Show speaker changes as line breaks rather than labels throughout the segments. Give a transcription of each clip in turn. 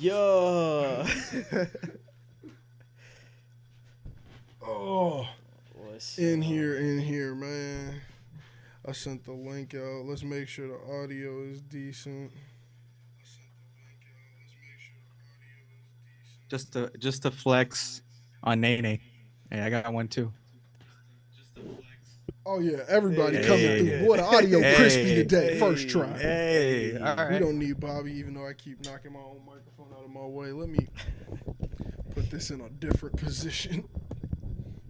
Yo.
Oh,
What's
in
up?
here, man. I sent the link out. Let's make sure the audio is decent.
Just to flex on Nene. Hey, I got one too.
Oh yeah, everybody
Hey,
coming
hey,
through. Boy, the audio crispy
hey,
today.
hey,
First try.
Hey, all
We
right.
don't need Bobby, even though I keep knocking my own microphone out of my way. Let me put this in a different position.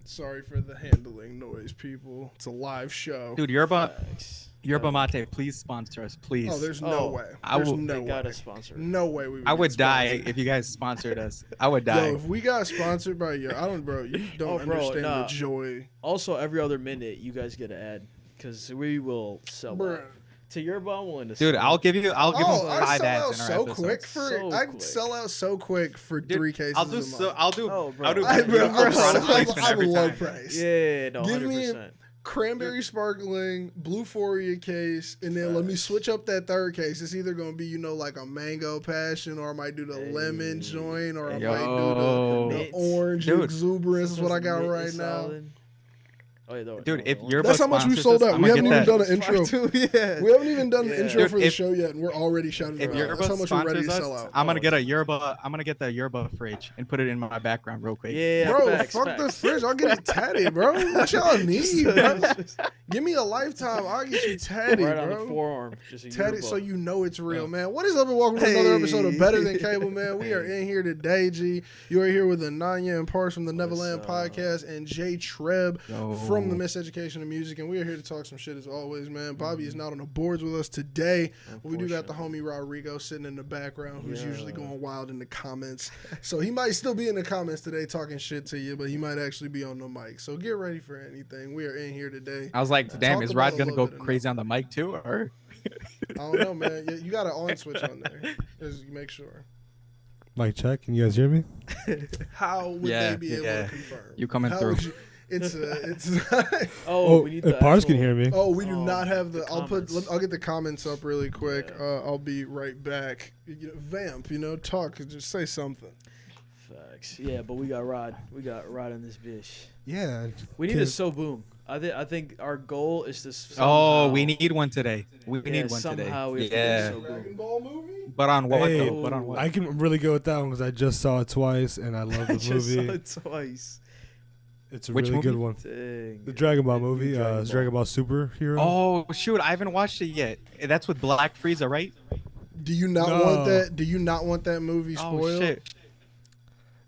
Sorry for the handling noise, people. It's a live show.
Dude, Yerba
Facts.
Mate, please sponsor us, please.
Oh, there's no
Oh,
way.
I
There's
will-
no
They
way.
got a sponsor.
No way we would
I would
get
die
sponsored.
if you guys sponsored us. I would die.
Yo, if we got sponsored by you, I don't, bro. You don't
Oh, bro,
understand
nah.
the joy,
Also, every other minute, you guys get an ad because we will sell
bro.
out. To your bum, willing to
Dude,
sell
I'll
out.
give you
Oh, I
5
sell out
ads in our
so
episodes.
quick for
So
I
quick.
sell out so quick for
Dude,
3 cases.
I'll do
a
so.
month.
I'll do.
Oh, bro.
I'll do.
I- bro,
universal product placement
I'm a
every
low
time.
price.
Yeah, no,
Give me
100%.
Cranberry sparkling, blue Foria case, and then let me
Facts.
switch up that third case. It's either gonna be like a mango passion, or I might do the lemon joint, or I might do
Yo.
the
Mint.
orange
Dude.
exuberance. Is what I got
Mint
right
is
now.
solid. Oh, yeah,
Dude, if
you're
you're
That's how much we
sponsors
sold
us,
out.
I'm
We
gonna
haven't
get
even
that.
done an intro.
yeah.
We haven't even done an
Yeah.
intro
Dude,
for the
if-
show yet, and we're already shouting
If
it out.
Yerba
That's how much we're ready
sponsors
to sell
us,
out.
I'm gonna get a Yerba. I'm gonna get the Yerba fridge and put it in my background real quick.
Yeah,
Bro,
facts,
fuck the
facts.
fridge. I'll get it tatted, bro. What y'all need, bro? Give me a lifetime. I'll get you tatted,
Right on the
bro.
forearm. Just a
Tatted
Yerba.
so you know it's real, man. What is up and welcome to another episode of
Hey.
Better Than Cable, man. We are in here today, G. You are here with Ananya and Parks from the Nevaland
up?
podcast and J-Treb
Yo.
from the Miseducation of Music. And we are here to talk some shit as always, man. Bobby is not on the boards with us today. We do got the homie Rodrigo sitting in the background who's usually
Yeah.
going wild in the comments. So he might still be in the comments today talking shit to you, but he might actually be on the mic. So get ready for anything. We are in here today.
I was like, damn,
Talk
is
about
Rod
a
gonna
little
go
bit of
crazy on the mic too, or?
I don't know, man. You got an on switch on there. Just make sure.
Mic check. Can you guys hear me?
How would
Yeah,
they be able
yeah.
to confirm?
You coming
How
through.
would you- it's
Oh, we need
if
the
Pars can
actual-
hear me.
oh, we do
Oh,
not have the.
the
I'll get the comments up really quick.
Yeah.
I'll be right back. Vamp, talk, just say something.
Facts. Yeah, but we got Rod. We got Rod in this bitch.
Yeah.
We need a so boom. I think our goal is to.
Oh,
Somehow,
we need one today. We
yeah,
need one
somehow
today.
we have to
Yeah,
do so
Dragon
boom.
Ball movie.
but on what?
Hey,
though? But on what?
I can really go with that one because I just saw it twice and I love
I
the
just saw
movie.
it twice.
It's a
Which
really good
movie?
one.
Dang.
The Dragon Ball
The new
movie.
Dragon
It's
Ball.
Dragon Ball Superhero.
Oh shoot, I haven't watched it yet. That's with Black Frieza, right?
Do you not
No.
want that? Do you not want that movie spoiled?
Oh shit.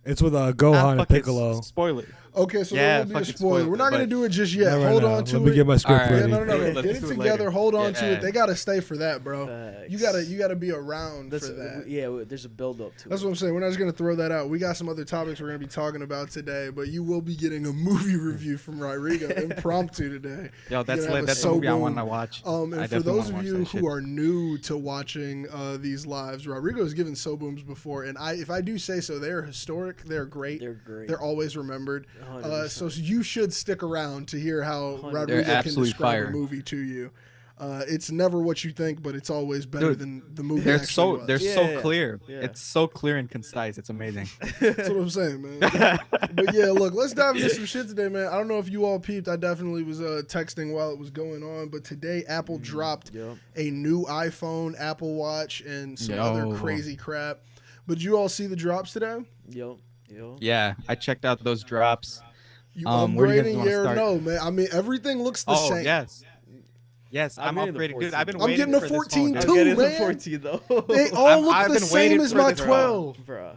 It's with
Ah,
Gohan and
fuck it,
Piccolo.
Spoil it.
Okay, so
Yeah,
there will be a
fucking
spoiler.
spoil
We're
it,
not gonna
but-
do it just yet.
Not right
Hold
now.
on to
Let me
it.
get my script
Alright.
Yeah,
ready.
no.
Let's
Get it
do it
together.
later.
Hold on to
Yeah.
it. They gotta stay for that, bro.
Facts.
You gotta be around
That's
for that.
yeah. There's a build up to
That's
it.
what I'm saying. We're not just gonna throw that out. We got some other topics we're gonna be talking about today, but you will be getting a movie review from Rodrigo impromptu today.
Yo, that's
You're gonna have
lit.
a
That's
so
the movie I
boom.
want to watch. I
And for
definitely
those
wanna
of
watch
you
that shit.
who are new to watching these lives, Rodrigo has given so booms before, and if I do say so, they're historic. They're great.
They're great.
They're always remembered.
100%.
So you should stick around to hear how
100%.
Rodrigo
They're
can
absolutely
describe
fire.
a movie to you. It's never what you think, but it's always better
Dude,
than the movie.
They're
actually
so
was.
they're
Yeah,
so clear.
yeah.
It's so clear and concise. It's amazing.
That's what I'm saying, man. But yeah, look, let's dive into some shit today, man. I don't know if you all peeped. I definitely was texting while it was going on, but today Apple dropped
Yep.
a new iPhone, Apple Watch, and some
Yo.
other crazy crap. But you all see the drops today?
Yep.
Yeah, I checked out those drops.
You
Where do you guys
upgrading?
wanna
Yeah or
start?
no, man? I mean, everything looks the
Oh
same.
yes, I'm
I'm getting the
upgrading, dude. I've been
14.
waiting
I'm getting
for
the
this phone,
14
dude.
too.
I'm getting the
man.
14 though.
They all
I'm-
look
I've
the
been
same
waiting
as
for
my
this phone.
12.
Bruh.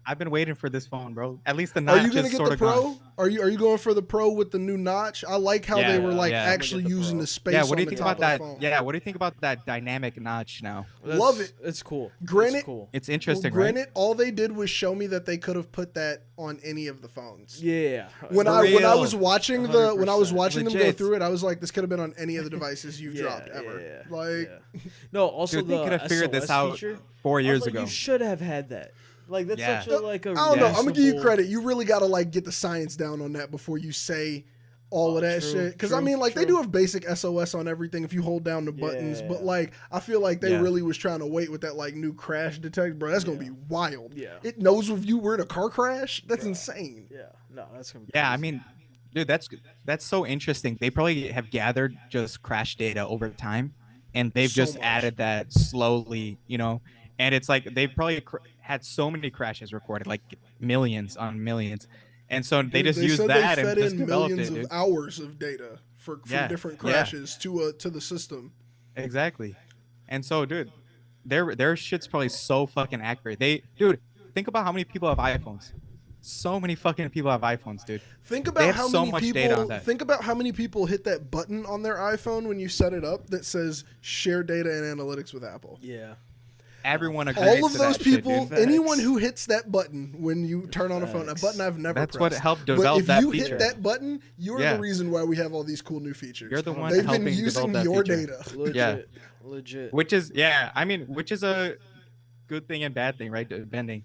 I've been waiting for this phone, bro. At least the
Are
notch
you gonna
is
get
sort
the
of
Pro?
gone.
Are you going for the Pro with the new notch? I like how they
Yeah,
were like
yeah. I'm gonna
actually
get the
using
Pro.
the space.
Yeah, what do you
on the
think
top
about
of the
that?
phone.
Yeah, what do you think about that dynamic notch now?
Love it.
It's cool.
Granted-
It's cool.
It's
Well,
interesting,
granted,
right?
all they did was show me that they could have put that on any of the phones.
Yeah.
When
For
I
real.
was watching when I was
100%.
watching them go
Legit.
through it, I was like, this could have been on any of the devices you've
Yeah,
dropped ever.
yeah,
Like,
yeah. No, also
Dude, they
the
could have figured this
SOS
out
feature,
4
I was
years
like,
ago.
You should have had that. Like that's
Yeah.
such a like a
I don't know. I'm gonna give you
reasonable-
credit. You really gotta like get the science down on that before you say all of that
True,
shit. Because, I
true,
mean, like, they
true.
do have basic SOS on everything if you hold down the buttons. But,
Yeah.
like, I feel like they
Yeah.
really was trying to wait with that, like, new crash detect. Bro, that's going to
Yeah.
be wild.
Yeah.
It knows if you were in a car crash. That's
Bro.
insane.
Yeah, no, that's gonna be.
Yeah, I
crazy.
mean, dude, that's so interesting. They probably have gathered just crash data over time, and they've
So
just
much.
added that slowly, And it's like they've probably had so many crashes recorded, like millions on millions, and so they
Dude,
just
they
used
said
that
they
and
fed
just
in
developed
millions
it,
of
dude.
hours of data from
Yeah,
different
yeah.
crashes to the system.
Exactly. And so, dude, their shit's probably so fucking accurate. Dude, think about how many people have iPhones. So many fucking people have iPhones, dude.
Think
They
about
have
how
so
many
much
people.
data on that.
Think about how many people hit that button on their iPhone when you set it up that says "Share data and analytics with Apple."
Yeah.
Everyone agrees
All of
to
those
that shit,
people,
dude.
anyone
Facts.
who hits that button when you turn on a phone, a
Facts.
button I've never
That's
pressed.
what helped
But
develop
if
that
you
feature.
hit that button, you're
Yeah.
the reason why we have all these cool new features.
You're the one
They've been
helping
using
develop that
your
feature.
data.
Legit. Legit.
Which is which is a good thing and bad thing, right? Depending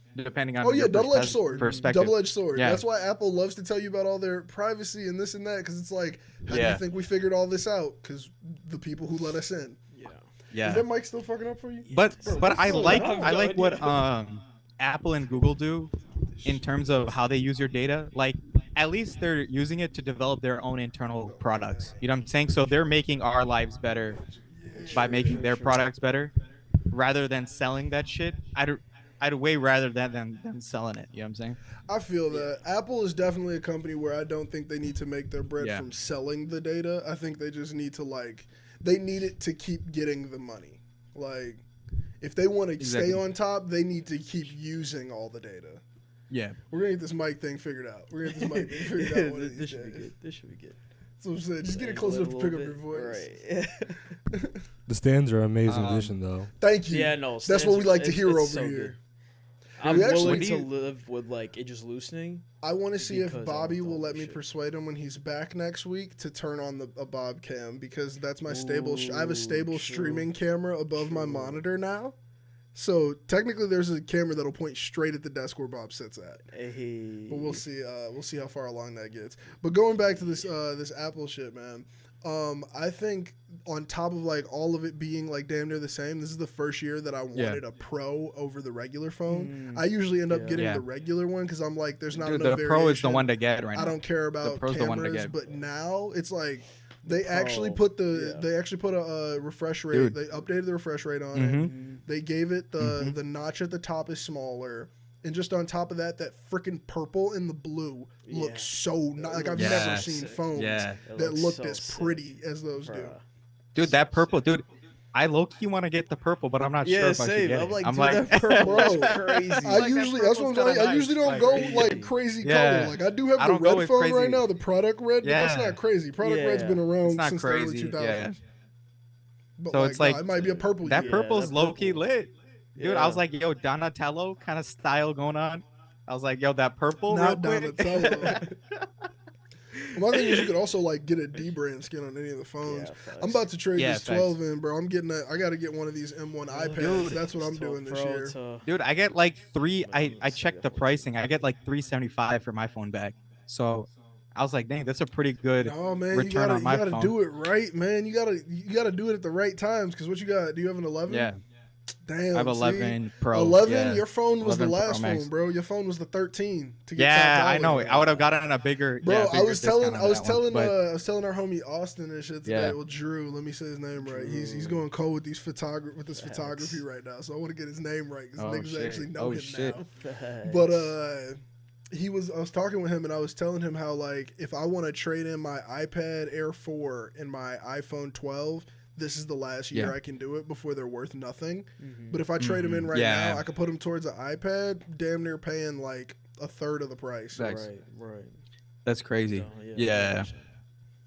on
Oh yeah,
your
double-edged sword.
perspective.
Double-edged sword.
Yeah.
That's why Apple loves to tell you about all their privacy and this and that, because it's like, how do
Yeah.
you think we figured all this out? Because the people who let us in.
Yeah.
Is
Yeah.
that mic still fucking up for you?
But
Bro,
but I
what's
like
going on?
I like what
Yeah.
Apple and Google do in terms of how they use your data. Like at least they're using it to develop their own internal products. You know what I'm saying? So they're making our lives better by making their products better rather than selling that shit. I'd way rather that than selling it. You know what I'm saying?
I feel that Apple is definitely a company where I don't think they need to make their bread
Yeah.
from selling the data. I think they just need to they need it to keep getting the money. Like, if they want to
Exactly.
stay on top, they need to keep using all the data.
Yeah.
We're gonna get this mic thing figured out. We're gonna get this mic thing figured out. One of
This
these
should be
days.
good. This should be good.
That's what I'm saying. Just get it
Like,
close
a
enough to pick up
little
your voice.
bit. Right.
The stands are an amazing
Um,
addition, though.
Thank you.
Yeah, no.
That's what we like to
it's-
hear
it's
over
so
here.
good. I'm
We actually-
willing
When
to
do you-
live with like it just loosening.
I want to see if
Because I
Bobby
don't
will
know
let me
shit.
persuade him when he's back next week to turn on a Bob cam, because that's my stable. I have a stable
Ooh,
streaming camera above my
True.
monitor now. So technically, there's a camera that'll point straight at the desk where Bob sits at.
Hey.
But we'll see. We'll see how far along that gets. But going back to this Apple shit, man. I think on top of like all of it being like damn near the same, this is the first year that I wanted a Pro over the regular phone. I usually end up
Yeah.
getting
Yeah.
the regular one because I'm like, there's not
Dude,
enough
the Pro is the
variation.
one to get right now.
I don't care about
Pro's the one to
cameras,
get.
but now it's like they
Pro,
actually put
yeah.
a refresh rate.
Dude.
They updated the refresh rate on
Mhm.
it. They gave it the
Mhm.
the notch at the top is smaller. And just on top of that, that freaking purple and the blue
Yeah.
looks so nice. Like I've
Yeah.
never
so
seen
sick.
phones
Yeah.
It
that
looks
looked
so
as
sick.
pretty as those do.
Bruh.
Dude, that purple, dude. I low-key want to get the purple, but I'm not sure
Yeah,
if I should
same.
get
I'm
it.
like,
I'm
dude,
like,
that purple is
Bro,
crazy.
I
Like, that
usually that's what I'm
purple's
saying. I
kinda
usually
nice.
don't go
Like,
like crazy
yeah.
color. Like I do have
I
the
don't go
red
with
phone
crazy.
right now, the product red, but that's
Yeah.
not crazy. Product red's
Yeah.
been around
It's not
since the early
crazy.
2000s.
Yeah.
But
So
like,
it's like
it might be a purple.
that
year.
purple's
that
low-key
purple.
lit. Dude, I
Yeah.
was like, yo, Donatello kind of style going on. I was like, yo, that purple
Not
real quick.
Donatello. My thing is, you could also like get a D brand skin on any of the phones.
Yeah, facts.
I'm about to trade
Yeah,
this 12 in, bro. I got to get one of these M1 iPads.
Dude.
That's what I'm
It's
doing
12
this
Pro
year.
to-
Dude, I get like three. I
let's
checked
see
the
if I can
pricing. I get like $375 for my phone back. So I was like, dang, that's a pretty good
Oh man,
return on my
you gotta
phone.
do it right, man. You gotta do it at the right times. Because what you got? Do you have an 11?
Yeah,
Damn.
I have
see?
11 Pro.
11.
Yeah.
Your phone was the
11 Pro
last
Max.
phone, bro. Your phone was the 13 to get
Yeah,
top
I know.
dollar.
I would have gotten a bigger.
Bro,
yeah,
I
bigger
was telling
discount on that one, but-
I was telling our homie Austin and shit today.
Yeah.
Well, Drew, let me say his name right. He's going cold with this photography right now, so I want to get his name right because
Oh,
niggas
shit.
actually know
Oh,
him
shit.
now.
Facts.
But I was talking with him and I was telling him how like if I want to trade in my iPad Air 4 and my iPhone 12, this is the last year
Yeah.
I can do it before they're worth nothing.
Mhm.
But if I trade them in right
Yeah.
now, I could put them towards an iPad, damn near paying like a third of the price.
Facts.
Right.
That's crazy.
No,
Yeah.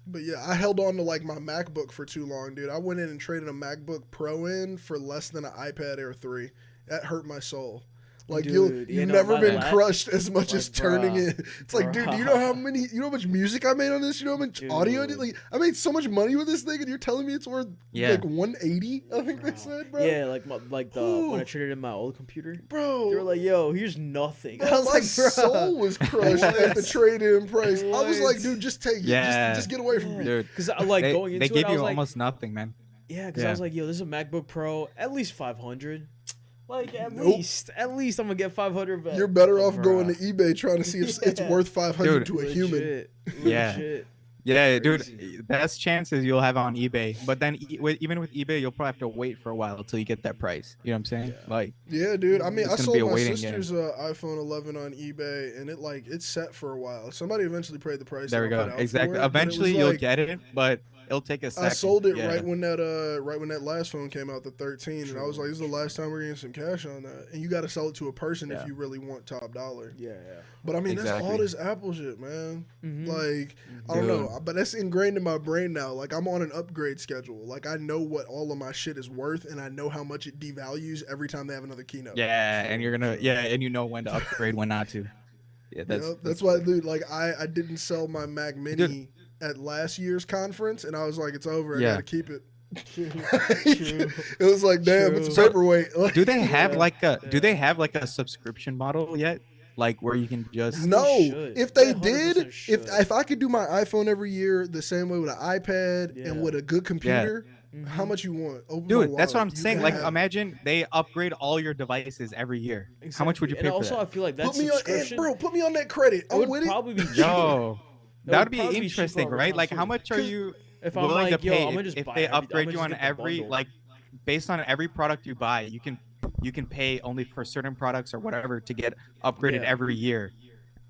But yeah, I held on to like my MacBook for too long, dude. I went in and traded a MacBook Pro in for less than an iPad Air 3. That hurt my soul. Like
Dude,
you've
you know,
never
my
been
lap-
crushed as much
like,
as turning
bruh,
it. It's like, dude, do you know how much music I made on this? You know how much audio I did?
Dude.
Like I made so much money with this thing, and you're telling me it's worth
Yeah.
like 180? I think they said, bro.
Yeah, like when I
Ooh.
traded in my old computer,
Bro,
they were like, "Yo, here's nothing."
bro,
I was
my
like, "Bro,
soul was crushed at the trade-in price. I was like,
What?
dude, just take it.
Yeah.
Just get away from me.
Dude,
Because I like going into
they give
it, I
you
was like,
almost nothing, man.
yeah, because I
Yeah.
was like, yo, this is a MacBook Pro, at least 500. Like at
Nope.
least I'm gonna get 500 back.
You're better off
Bruh.
going to eBay trying to see if it's
Yeah.
worth 500
Dude.
to a human.
Legit,
Yeah.
legit.
Yeah,
Crazy.
dude, best chances you'll have on eBay. But then even with eBay, you'll probably have to wait for a while until you get that price. You know what I'm saying?
Yeah.
Like,
Yeah, dude. I mean,
It's
I
gonna
sold
be a
my
waiting
sister's iPhone 11 on eBay, and it's set for a while. Somebody eventually paid the price.
there we
that I
go.
put out
Exactly.
for it, but it was
Eventually, you'll
like-
get it, but it'll take a second.
I sold it
Yeah.
right when that last phone came out, the 13, and I was like, "This is the last time we're getting some cash on that." And you got to sell it to a person if
Yeah.
you really want top dollar.
Yeah,
But I mean, that's all
Exactly.
this Apple shit, man.
Mhm.
Like, I don't
Dude.
know, but that's ingrained in my brain now. Like, I'm on an upgrade schedule. Like, I know what all of my shit is worth, and I know how much it devalues every time they have another keynote.
Yeah, and you're gonna and you know when to upgrade, when not to. Yeah,
That's why, dude. Like, I didn't sell my Mac Mini at last year's conference, and I was like, it's over. I
Yeah.
gotta keep it.
True.
It was like, damn, it's a
True.
paperweight.
Do they have
Yeah.
like a subscription model yet? Like where you can just
No,
should.
if they
They
did,
100%
if
should.
if I could do my iPhone every year the same way with an iPad
Yeah.
and with a good computer,
Mhm.
how much you want? Open my
Dude, that's what
wallet.
I'm
You
saying.
can
Like,
have it.
imagine they upgrade all your devices every year. How much would you
Exactly.
pay
And
for
also,
that?
I feel like that
Put me on,
subscription,
bro. Put me on that credit.
it
I'm
would
with it.
probably be cheaper.
Yo,
It
that
would
would be
probably be
interesting,
cheaper
right?
over
Like,
time,
how
too.
much are you
If I'm
willing
like,
to
yo,
pay
I'm gonna
if,
just
if
buy
they
every- I'm
upgrade
gonna
you
just
on
get the
every
bundle.
like based on every product you buy? You can pay only for certain products or whatever to get upgraded
Yeah.
every year.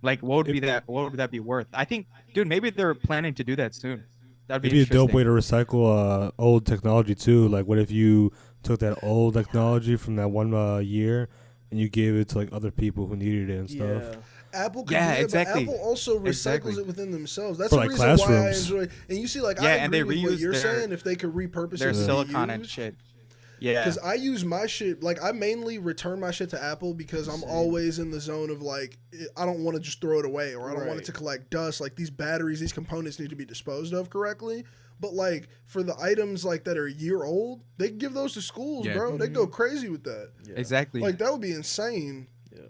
Like, what would be that? What would that be worth? I think, dude, maybe they're planning to do that soon. That'd be
It'd be a dope
interesting.
way to recycle old technology too. Like, what if you took that old technology from that one year and you gave it to like other people who needed it and stuff?
Yeah.
Apple could
Yeah,
do that,
exactly.
but Apple also recycles
Exactly.
it within themselves. That's
For,
the
like,
reason why I
classrooms.
enjoy. And you see, like,
Yeah,
I
and
agree
they
with what
reuse
you're
their-
saying. If they could repurpose
Their
it, to be
silicon and
used.
shit. Yeah.
Because I use my shit, like I mainly return my shit to Apple because I'm always in the zone of like, I don't want to just throw it away or I don't want it
Right.
to collect dust. Like these batteries, these components need to be disposed of correctly. But like for the items like that are a year old, they give those to schools,
Yeah.
bro. They go crazy with that.
Yeah.
Exactly.
Like that would be insane.
Yeah.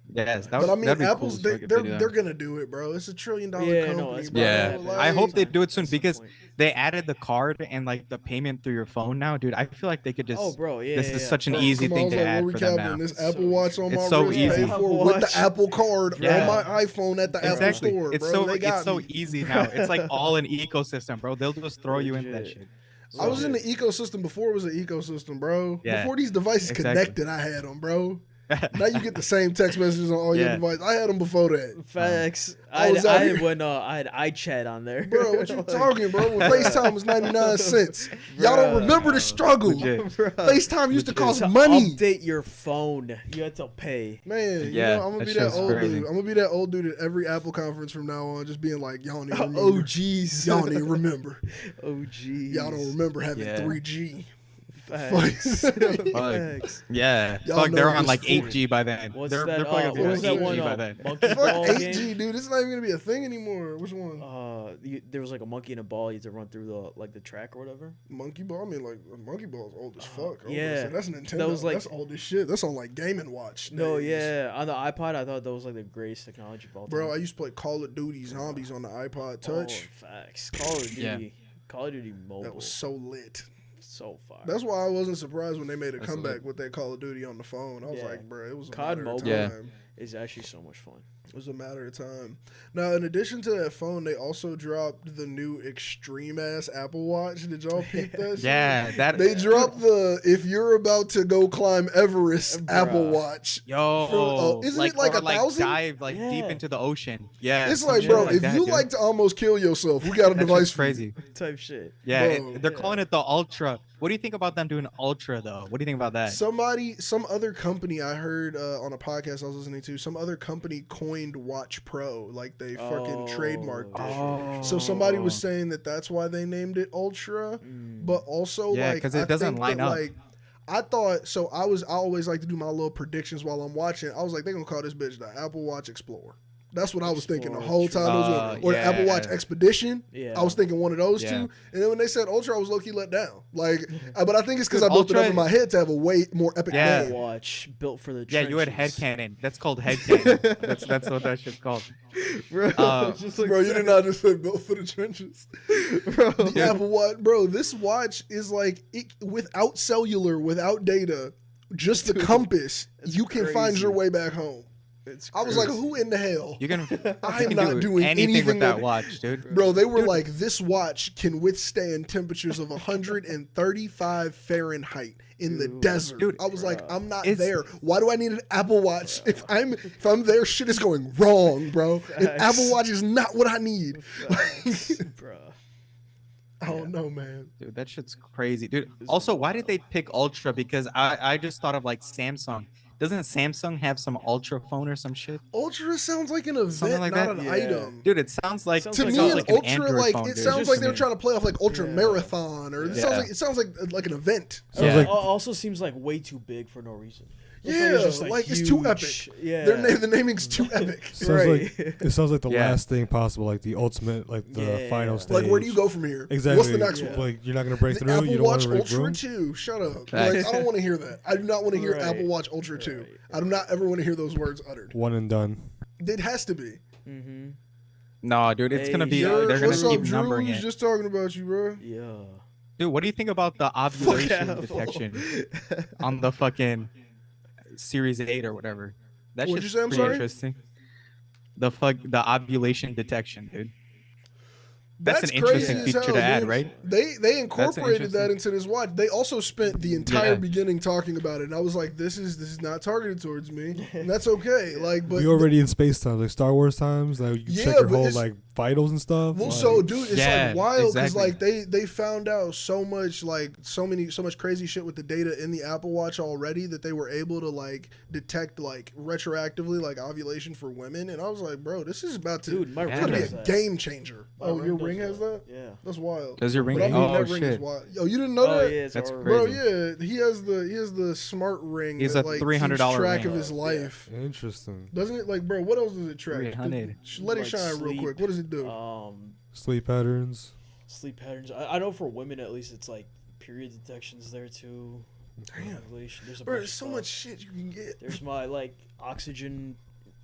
Yes, that
But
would,
I mean,
that'd be
Apple's
cool as fuck if
they're
do that.
they're gonna do it, bro. It's $1 trillion
Yeah,
company,
no, that's
bro.
Yeah,
Like,
I hope they do it soon
that's the
because
point.
they added the card and like the payment through your phone now, dude. I feel like they could just.
Oh, bro, yeah.
this
yeah,
is
yeah.
such an
Bro,
easy
Come on, I
thing
was
to
like,
add
what
for
we
them
capping?
now.
This
It's
Apple
so
Watch on
It's
my
so
wrist,
easy.
paid
Apple
for with
Watch.
the Apple Card
Yeah.
on my iPhone at the
Exactly.
Apple Store,
It's
bro.
so
They got
it's so
me.
easy now. It's like all an ecosystem, bro. They'll just throw you into that
Legit.
shit.
I was in the ecosystem before it was an ecosystem, bro.
Yeah,
Before these devices
exactly.
connected, I had them, bro. Now you get the same text messages on all your
Yeah.
devices. I had them before that.
Facts.
I was out
I
here-
had when I had iChat on there.
Bro, what you
Like,
talking, bro? When FaceTime was 99 cents. Y'all don't
Bruh.
remember the struggle.
Legit.
bro.
FaceTime used to cost
To
money.
update your phone, you had to pay.
Man,
Yeah,
you know, I'm gonna
that
be
shit's
that old
crazy.
dude. I'm gonna be that old dude at every Apple conference from now on, just being like, y'all don't even remember.
Oh jeez.
Y'all don't even remember.
Oh jeez.
Y'all don't remember having
Yeah.
3G.
Facts. Facts.
Yeah,
Y'all
fuck,
know
they're
this
on like
for-
8G by then.
What's
they're
that?
probably gonna
What
be
was
on
that one?
8G by then.
Monkey
Fuck
ball
8G,
game?
dude. It's not even gonna be a thing anymore. Which one?
There was like a monkey in a ball. You had to run through the track or whatever.
Monkey Ball? I mean, like, Monkey Ball is old as fuck. I was gonna
yeah.
say, that's Nintendo.
That was like-
that's old as shit. That's on, like, Game & Watch.
No,
days.
yeah. On the iPod, I thought that was like the greatest technology of all
Bro, I
time.
used to play Call of Duty Zombies on the iPod Touch.
Oh, facts. Call of Duty.
Yeah.
Call of Duty Mobile.
That was so lit.
so far.
That's why I wasn't surprised when they made a
That's
comeback
lit.
with that Call of Duty on the phone. I was
Yeah.
like, bro, it was a
COD
matter
Mobile.
of time.
Yeah.
It's actually so much fun.
It was a matter of time. Now, in addition to that phone, they also dropped the new extreme ass Apple Watch. Did y'all peep that shit?
Yeah, that.
They dropped the if you're about to go climb Everest
Bruh.
Apple Watch.
Yo,
isn't it like
or
1,000?
dive like deep
Yeah.
into the ocean. Yeah,
It's
some
like,
shit
bro,
like
if
that,
you
dude.
like to almost kill yourself, we got a
That
device
shit's
for you.
crazy.
Type shit.
Yeah,
Bro.
they're calling it the Ultra. What do you think about them doing Ultra though? What do you think about that?
Some other company I heard on a podcast I was listening to, some other company coined Watch Pro, like they fucking trademarked it.
Oh.
So somebody was saying that that's why they named it Ultra,
Mm.
but also
Yeah,
like
'cause it
I
doesn't
think
line
that,
up.
Like, I thought so. I always like to do my little predictions while I'm watching. I was like, they're gonna call this bitch the Apple Watch Explorer. That's what I was thinking the whole time. Or the Apple Watch Expedition.
Yeah.
I was thinking one of those two. And then when they said Ultra, I was low key let down. Like, but I think it's because I built it up in my head to have a way more epic name.
Apple Watch built for the trenches.
Yeah, you had headcanon. That's called headcanon. that's what that shit's called.
Bro, bro, you did not just say built for the trenches. Bro, the Apple Watch, bro, this watch is like without cellular, without data, just the compass, you can find your way back home. I was like, who in the hell? I am not doing anything
with that watch, dude.
Bro, they were like, this watch can withstand temperatures of 135 Fahrenheit in the desert. Dude, I was like, I'm not there. Why do I need an Apple Watch? If I'm there, shit is going wrong, bro. An Apple Watch is not what I need.
Bro.
I don't know, man.
Dude, that shit's crazy. Dude, also, why did they pick Ultra? Because I just thought of like Samsung. Doesn't Samsung have some Ultra phone or some shit?
Ultra sounds like an event, like not an item.
Dude, it sounds like
to me an Ultra like phone, it sounds like they're trying to play off like Ultra Marathon or it sounds like an event.
It also seems like way too big for no reason.
Like it's too epic. Yeah, the naming's too epic.
It sounds like the last thing possible, like the ultimate, like the final stage.
Like where do you go from here?
Exactly.
What's the next one?
Like you're not gonna break through.
Apple
You don't want
Watch
to break
Ultra
through.
2. Shut up. Like I don't want to hear that. I do not want to hear Apple Watch Ultra 2. I do not ever want to hear those words uttered.
One and done.
It has to be.
Mm-hmm.
No, dude, it's gonna be. They're gonna keep numbering it.
Who's just talking about you, bro?
Yeah.
Dude, what do you think about the ovulation detection on the fucking Series 8 or whatever? That shit's pretty interesting. The ovulation detection, dude. That's an interesting feature to add, right?
They incorporated that into this watch. They also spent the entire beginning talking about it, and I was like, "This is not targeted towards me, and that's okay." Like, but
we already in space time, like Star Wars times. Like you check your whole like vitals and stuff.
Well,
like,
so dude, it's like wild because like they found out so much so much crazy shit with the data in the Apple Watch already that they were able to like detect like retroactively like ovulation for women, and I was like, bro, this is about to be a game changer. Oh, your ring has that?
Yeah,
that's wild.
Does your ring?
That ring is wild. Yo, you didn't know that?
Yeah,
that's crazy.
Bro, yeah, he has the smart ring.
He has
that,
a
like,
$300
keeps track
ring.
of his life.
Interesting.
Doesn't it? Like, bro, what else does it track?
300.
Let it shine real quick. What does it do?
Sleep patterns.
Sleep patterns. I know for women at least, it's like period detections there too.
Damn.
There's
there's so much shit you can get.
There's my like oxygen,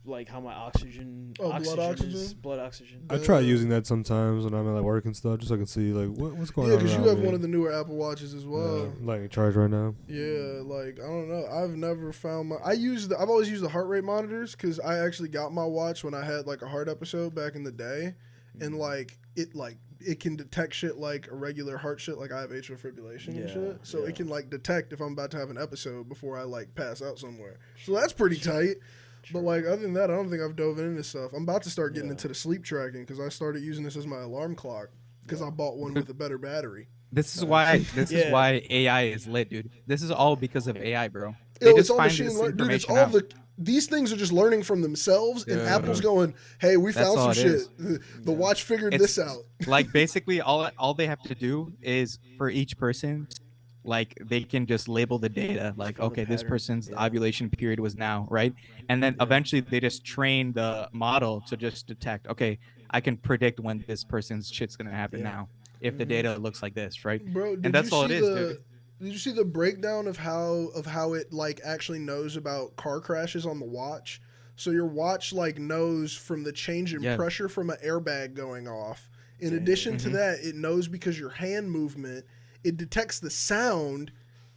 like how my oxygen.
Blood oxygen.
Blood oxygen.
I try using that sometimes when I'm at like work and stuff, just so I can see like what's going on.
Yeah, because you have one of the newer Apple Watches as well.
Like charge right now.
Yeah, like I don't know. I've never found I've always used the heart rate monitors because I actually got my watch when I had like a heart episode back in the day, and like it can detect shit like irregular heart shit, like I have atrial fibrillation and shit. So it can like detect if I'm about to have an episode before I like pass out somewhere. So that's pretty tight. True. But like other than that, I don't think I've dove into this stuff. I'm about to start getting into the sleep tracking because I started using this as my alarm clock because I bought one with a better battery.
This is why AI is lit, dude. This is all because of AI, bro.
It's all machine learning, dude. It's all these things are just learning from themselves, and Apple's going, "Hey, we found some shit. The watch figured this out."
Like basically, all they have to do is for each person, like they can just label the data, like okay, this person's ovulation period was now, right? And then eventually they just train the model to just detect, okay, I can predict when this person's shit's gonna happen now if the data looks like this, right?
Bro,
and that's all it is, dude.
Did you see the breakdown of how it like actually knows about car crashes on the watch? So your watch like knows from the change in pressure from an airbag going off. In addition to that, it knows because your hand movement, it detects the sound,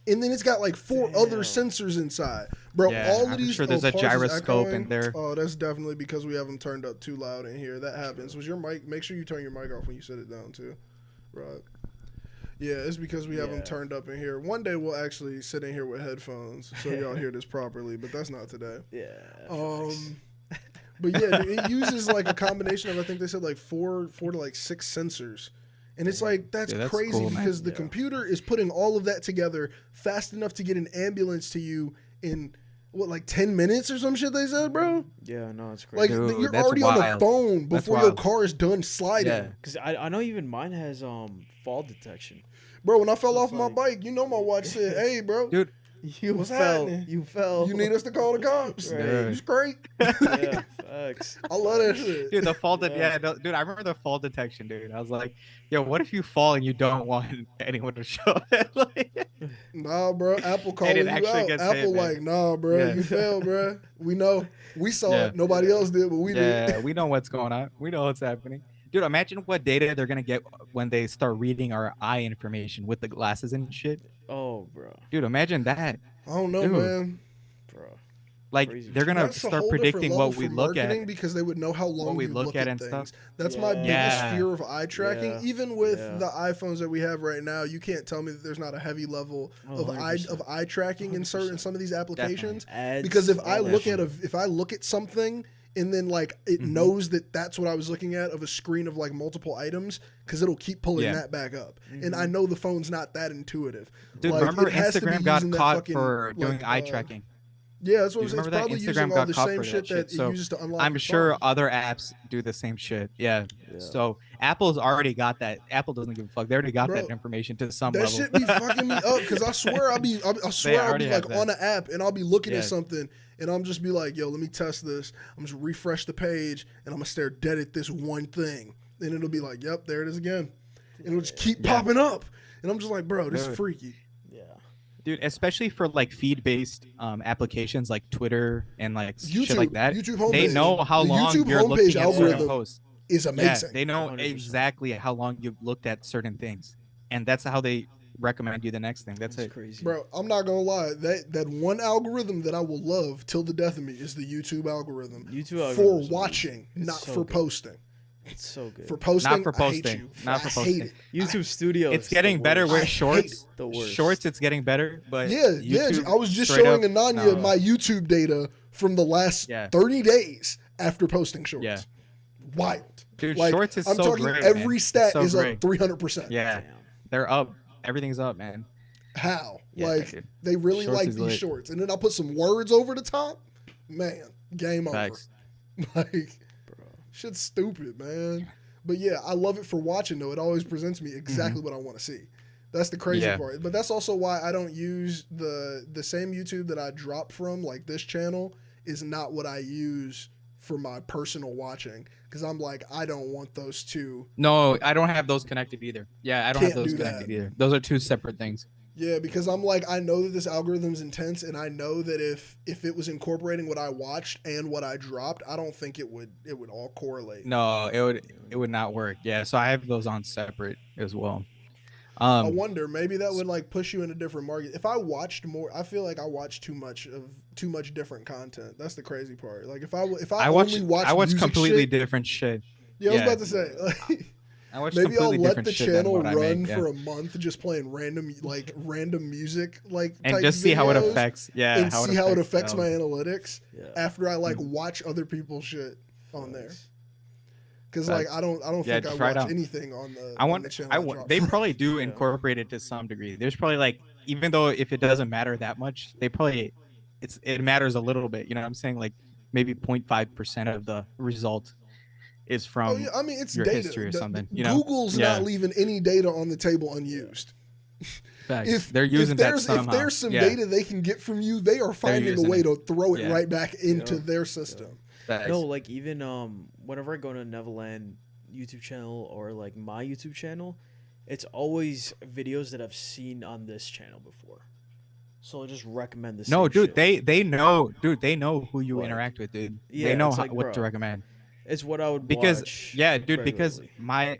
and then it's got like 4 other sensors inside. Bro, all of these. I'm
sure there's a gyroscope in there.
Oh, that's definitely because we have them turned up too loud in here. That happens. Was your mic? Make sure you turn your mic off when you set it down too. Right. Yeah, it's because we have them turned up in here. One day we'll actually sit in here with headphones so y'all hear this properly, but that's not today.
Yeah.
But yeah, dude, it uses like a combination of, I think they said like 4 to like 6 sensors. And it's like, that's crazy cool, because the computer is putting all of that together fast enough to get an ambulance to you in, what, like 10 minutes or some shit they said, bro?
Yeah, no, it's crazy.
Like, dude, you're already on the phone before your car is done sliding.
Yeah, because I know even mine has fall detection.
Bro, when I fell
So
off my
funny.
bike, you know my watch said, "Hey, bro,
Dude,
You
What's
fell.
happening?
You fell.
you need us to call the cops."
Right.
Dude.
It's great.
Yeah, facts.
I love that shit.
dude, the fall
Yeah.
dude, I remember the fall detection, dude. I was like, yo, what if you fall and you don't want anyone to show it? Like,
Nah, bro. Apple
And
calling
it
you
actually
out.
gets
Apple
hit, man.
like, nah, bro,
Yeah.
you failed, bro. We know. We saw
Yeah.
it. Nobody else did, but we did.
yeah, we know what's going on. We know what's happening. Dude, imagine what data they're gonna get when they start reading our eye information with the glasses and shit.
Oh, bro.
Dude, imagine that.
I don't know,
Dude.
man.
Bro.
Like
Crazy.
they're gonna
That's a
start
whole
predicting
different level
what we
for
look
marketing
at.
because they would know how long
we
you
look at and
things.
stuff.
That's my biggest
Yeah.
fear of eye tracking.
Yeah.
Even with
Yeah.
the iPhones that we have right now, you can't tell me that there's not a heavy level
Oh,
of eye
100%.
tracking in certain
100%.
some of these applications.
Ads,
Because if I
all that
look
shit.
if I look at something and then like it
Mhm.
knows that that's what I was looking at of a screen of like multiple items because it'll keep pulling
Yeah.
that back up. And
Mm-hmm.
I know the phone's not that intuitive.
Dude,
Like,
remember
it has to be
Instagram got
using that
caught
fucking,
for doing
like,
eye tracking.
Yeah, that's what I'm
Do
saying.
you
It's
remember that
probably
Instagram
using all
got
the
caught
same
for
shit
that shit?
that
So
it uses to unlock.
I'm
the
sure
phone.
other apps do the same shit. Yeah.
Yeah.
So Apple's already got that. Apple doesn't give a fuck. They already got
Bro,
that information to some
That
level.
shit be fucking me up because I swear I swear I'll
already
be
have
like
that.
on an app and I'll be looking
Yeah.
at something and I'm just be like, yo, let me test this. I'm just refresh the page and I'm gonna stare dead at this one thing and it'll be like, yep, there it is again, and it'll just keep
Yeah.
popping up and I'm just like, bro, this is
Dude.
freaky.
Yeah.
Dude, especially for like feed-based applications like Twitter and like
YouTube,
shit like that.
YouTube homepage.
They know how
The
long
YouTube
you're
homepage
looking at certain
algorithm
posts.
is
Yeah,
amazing.
they know
100%.
exactly how long you've looked at certain things, and that's how they recommend you the next thing. That's
That's
it.
crazy.
Bro, I'm not gonna lie. That one algorithm that I will love till the death of me is the YouTube algorithm.
YouTube
For
algorithm is
watching,
amazing. It's
not
so
for
good.
posting.
It's so good.
For posting,
Not for
I hate
posting.
you.
Not for
I hate
posting.
it.
YouTube Studio.
It's
is the
getting better
worst.
with
I hate
shorts.
The worst.
Shorts, it's getting better, but
Yeah, yeah.
YouTube
I was just
straight
showing
up,
Ananya
no.
my YouTube data from the last
Yeah.
30 days after posting shorts.
Yeah.
Wild.
Dude,
Like,
shorts is
I'm
so
talking
great,
every
man. It's
stat
so
is
great.
up 300%.
Yeah,
Damn.
they're up. Everything's up, man.
How?
Yeah,
like,
dude.
they really
Shorts
like
is
these
lit.
shorts. And then I'll put some words over the top. Man, game
Facts.
over. Like, shit's stupid, man. But yeah, I love it for watching, though. It always presents me exactly what I want to see. That's the crazy
Yeah.
part. But that's also why I don't use the same YouTube that I drop from, like this channel, is not what I use for my personal watching. Because I'm like, I don't want those two.
No, I don't have those connected either. Yeah, I don't
Can't
have those
do that.
connected either. Those are two separate things.
Yeah, because I'm like, I know that this algorithm's intense, and I know that if it was incorporating what I watched and what I dropped, I don't think it would all correlate.
No, it would not work. Yeah, so I have those on separate as well.
I wonder, maybe that would like push you in a different market. If I watched more, I feel like I watch too much different content. That's the crazy part. Like if I only watch
I watch
music
completely
shit,
different shit.
yeah, I was
yeah.
about to say. Like,
I watch
maybe I'll
completely
let
different
the
shit than
channel
what I
run
make, yeah.
for a month, just playing random music, like
And
type
just see how it
videos,
affects. Yeah,
and see how it affects
them.
my analytics
Yeah.
after I like
Mm.
watch other people's shit on there. Because
Facts.
like I don't
Yeah,
think I
try it
watch
out.
anything on the
I
on
want.
the channel
I
I
want.
drop
They
from.
probably do incorporate it to some degree. There's probably like, even though if it doesn't matter that much, they probably it matters a little bit. You know what I'm saying? Like maybe 0.5% of the result is from
Oh yeah, I mean it's
your
data.
history or
The-
something. You know?
Google's
Yeah.
not leaving any data on the table unused.
Facts.
If
They're using that
there's
somehow.
if there's some
Yeah.
data they can get from you, they are finding a
using
way
it.
to throw it
Yeah.
right back into
Yeah.
their system.
Facts.
No, like even whenever I go to Nevaland YouTube channel or like my YouTube channel, it's always videos that I've seen on this channel before. So I just recommend this.
No, dude, they know, dude, they know who you
Like,
interact with, dude.
yeah,
they know
it's like,
what to
bro,
recommend.
It's what I would
Because
watch
yeah, dude, because
regularly.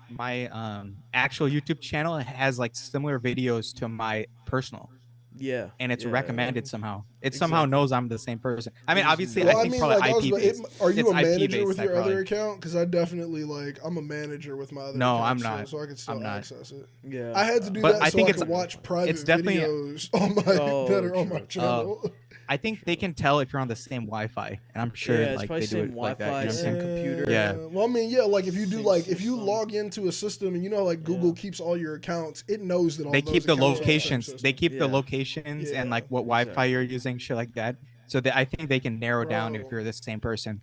my actual YouTube channel has like similar videos to my personal,
Yeah,
and it's
yeah.
recommended somehow. It somehow
Exactly.
knows I'm the same person. I mean,
It's-
obviously,
Well,
I
I
think
mean,
probably
like,
IP based.
are you
It's
a manager
IP-based,
with
that
your other
probably.
account? Because I definitely like I'm a manager with my other.
No,
account
I'm
still,
not.
so I can still
I'm not.
access it.
Yeah,
I had to do
But
that
I
so
think
I
it's-
could watch private
it's definitely-
videos on my
Oh,
that are on my
true.
channel.
I think they can tell if you're on the same Wi-Fi, and I'm sure
Yeah, it's
like
probably
they do
same
it like that. You know what I'm
Wi-Fi,
saying?
same computer.
Yeah.
Well, I mean, yeah, like if you do
Same
like if you
system.
log into a system and you know like Google
Yeah.
keeps all your accounts, it knows that all
They
those
keep the
accounts are on same
locations.
system.
They keep the
Yeah.
locations and like
Yeah,
what Wi-Fi
exactly.
you're using, shit like that. So I think they can narrow down if
Bro.
you're the same person.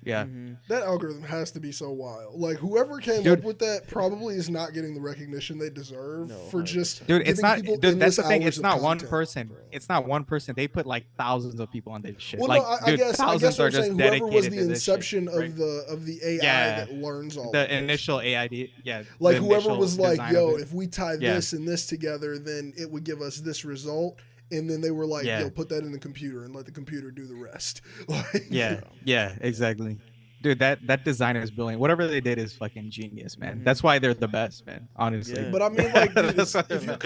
Yeah.
That algorithm has to be so wild. Like whoever came
Dude.
up with that probably is not getting the recognition they deserve for just
Dude, it's
giving
not.
people
Dude, that's
endless
the thing.
hours
It's
of
not one
content.
person. It's not one person. They put like thousands of people on this shit.
Well,
like,
no, I
dude,
guess
thousands
what
are
I'm
just
saying, whoever was
dedicated
the
to this shit,
inception
right?
of the AI
Yeah.
that learns all
The
of this.
initial AID. Yeah.
Like
the
whoever
initial
was like,
design
yo,
of it.
if we tie
Yeah.
this and this together, then it would give us this result. And then they were like,
Yeah.
yo, put that in the computer and let the computer do the rest. Like,
Yeah. Yeah. Exactly. Dude, that designer is brilliant. Whatever they did is fucking genius, man. That's why they're the best, man. Honestly.
Yeah.
But I mean, like, dude,
That's why
if
they're
you're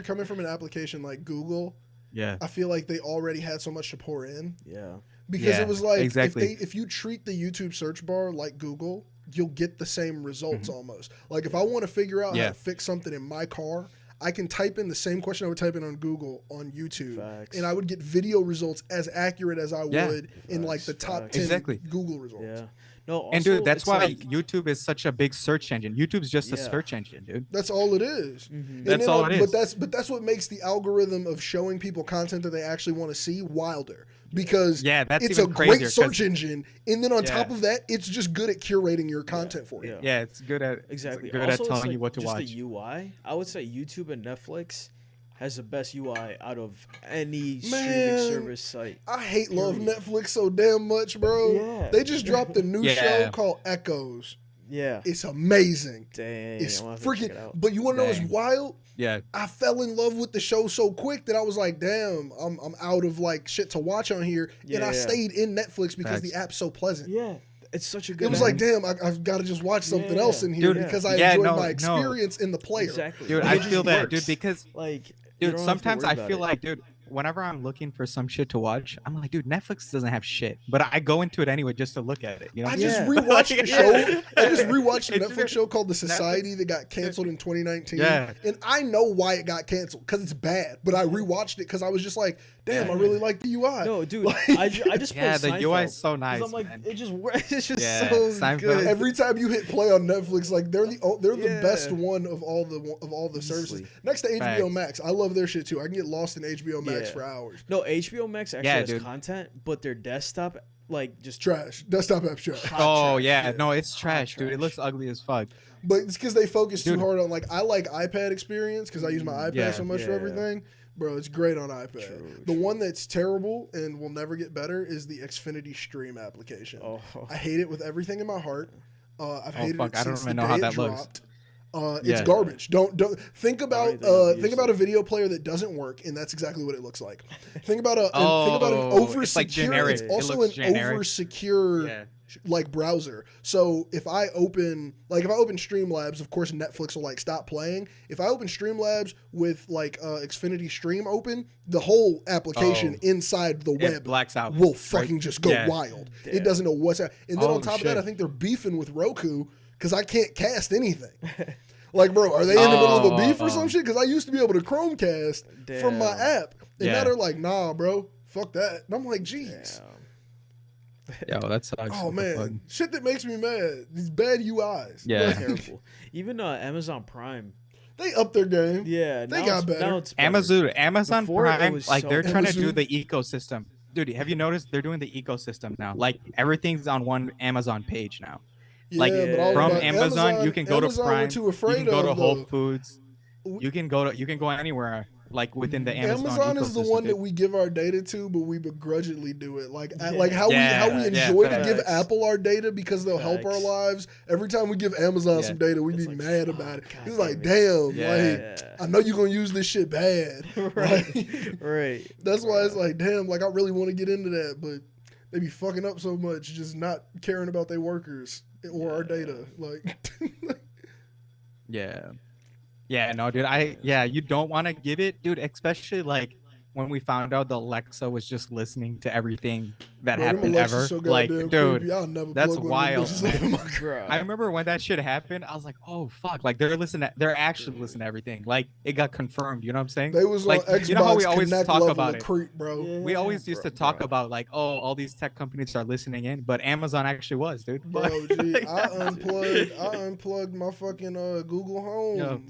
coming from an application like Google,
Yeah.
I feel like they already had so much to pour in.
Yeah.
Because
Yeah,
it was like
exactly.
if you treat the YouTube search bar like Google, you'll get the same results almost. Like if I want to figure out how
Yeah.
to fix something in my car, I can type in the same question I would type in on Google on YouTube,
Facts.
and I would get video results as accurate as I
Yeah.
would in like the top
Facts.
10
Exactly.
Google results.
Yeah. No. Also,
And dude, that's
it's
why
like,
YouTube is such a big search engine. YouTube's just a
Yeah.
search engine, dude.
That's all it is. And
That's
then
all it is.
But that's what makes the algorithm of showing people content that they actually want to see wilder. Because
Yeah, that's
it's a
even crazier,
great
'cause-
search engine, and then on
Yeah.
top of that, it's just good at curating your content for you.
Yeah.
Yeah, it's good at
Exactly.
It's good
Also,
at
it's
telling
like
you what to
just
watch.
the UI. I would say YouTube and Netflix has the best UI out of any
Man.
streaming service site.
I hate love
Period.
Netflix so damn much, bro.
Yeah.
They just dropped a new
Yeah.
show called Echoes.
Yeah.
It's amazing.
Dang.
It's
I'm gonna have to check
freaking.
it out.
But you want to know what's
Dang.
wild?
Yeah.
I fell in love with the show so quick that I was like, damn, I'm out of like shit to watch on here, and
Yeah,
I
yeah.
stayed in Netflix because
Facts.
the app's so pleasant.
Yeah. It's such a good.
It was
app.
like, damn, I've got to just watch something
Yeah.
else in here
Dude,
because I
yeah,
enjoyed
no,
my
no.
experience in the player.
Exactly.
Dude,
And
I
it just
feel that,
works.
dude, because
like, you
dude,
don't have to
sometimes
worry
I
about
feel
it.
like, dude, whenever I'm looking for some shit to watch, I'm like, dude, Netflix doesn't have shit, but I go into it anyway just to look at it. You know?
I just
Yeah.
rewatched a show. I just rewatched a
It's
Netflix show called The Society that got canceled in 2019.
Yeah.
And I know why it got canceled because it's bad. But I rewatched it because I was just like, damn, I really like the UI.
No, dude,
Like-
I just
Yeah,
played
the UI
Seinfeld,
is so
'cause
nice,
I'm like,
man.
it just works. It's just
Yeah,
so
Seinfeld.
good.
Every time you hit play on Netflix, like they're the
Yeah.
best one of all the services.
Easily.
Next to HBO
Facts.
Max, I love their shit too. I can get lost in HBO Max
Yeah.
for hours.
No, HBO Max actually
Yeah,
has
dude.
content, but their desktop, like, just
Trash. Desktop app's trash.
hot
Oh
trash.
yeah, no, it's trash, dude. It
trash.
looks ugly as fuck.
But it's because they focus too
Dude.
hard on like I like iPad experience because I use my iPad
Yeah.
so much for
Yeah.
everything. Bro, it's great on iPad.
True,
The one that's terrible and will never get better is the Xfinity Stream application.
Oh,
I hate it with everything in my heart. I've
Oh,
hated
fuck,
it
I don't
since
even
the
know
day
how
it
that looks.
dropped. It's
Yeah.
garbage. Don't think about
Alright, then I've
think
used
about
it.
a video player that doesn't work, and that's exactly what it looks like. Think about think about an
Oh,
over
it's like
secure.
generic.
It's
It
also
looks
an
generic.
over secure
Yeah.
like browser. So if I open Streamlabs, of course Netflix will like stop playing. If I open Streamlabs with like Xfinity Stream open, the whole application inside the
It
web
blacks out.
will fucking just go
Yeah.
wild.
Damn.
It doesn't know what's happening. And then
Oh,
on top of that,
shit.
I think they're beefing with Roku because I can't cast anything. Like, bro, are they in the middle of a beef or some shit? Because I used to be able to Chromecast from my
Damn.
app, and now
Yeah.
they're like, nah, bro, fuck that. And I'm like, jeez.
Yo, that sucks.
Oh
What the fuck?
man, shit that makes me mad. These bad UIs.
Yeah.
Like,
terrible. Even Amazon Prime.
they upped their game.
Yeah,
They
now
got
it's,
better.
Now it's better.
Amazon
Before, it
Prime,
was
like
so
they're trying to do
Amazon.
the ecosystem. Dude, have you noticed they're doing the ecosystem now? Like everything's on one Amazon page now.
Yeah,
Like,
but I was
From
about-
Amazon, you can go
Amazon
to Prime,
we're too
you
afraid
can go to
of,
Whole
though.
Foods, you can go anywhere like within the Amazon.
Amazon is the
ecosystem,
one that
dude.
we give our data to, but we begrudgingly do it. Like
Yeah.
like how
Yeah,
we
yeah,
enjoy to
facts.
give Apple our data because they'll help our
Facts.
lives. Every time we give Amazon
Yeah.
some data, we
It's
be
like,
mad
fuck,
about it.
God
It's
damn
like,
it.
damn,
Yeah.
like
Yeah.
I know you're gonna use this shit bad.
Right.
Like,
Right.
that's why it's like, damn, like I really want to get into that, but they be fucking up so much, just not caring about their workers or our data. Like,
Yeah. Yeah, no, dude. You don't want to give it, dude, especially like when we found out the Alexa was just listening to everything that
bro, them
happened
Alexas
ever.
so
Like,
goddamn
dude,
creepy. I'll never
that's
plug one of them
wild,
bitches
man.
in my
Bro.
I remember when that shit happened, I was like, oh fuck, like they're actually listening to everything. Like it got confirmed, you know what I'm saying?
They was
like,
on Xbox
you know how we always
Connect
talk
level
about
of
it?
creep, bro.
Yeah.
We always used to talk about like, oh, all these tech companies are listening in, but Amazon actually was, dude.
Bro, gee, I unplugged my fucking Google Home
Yo,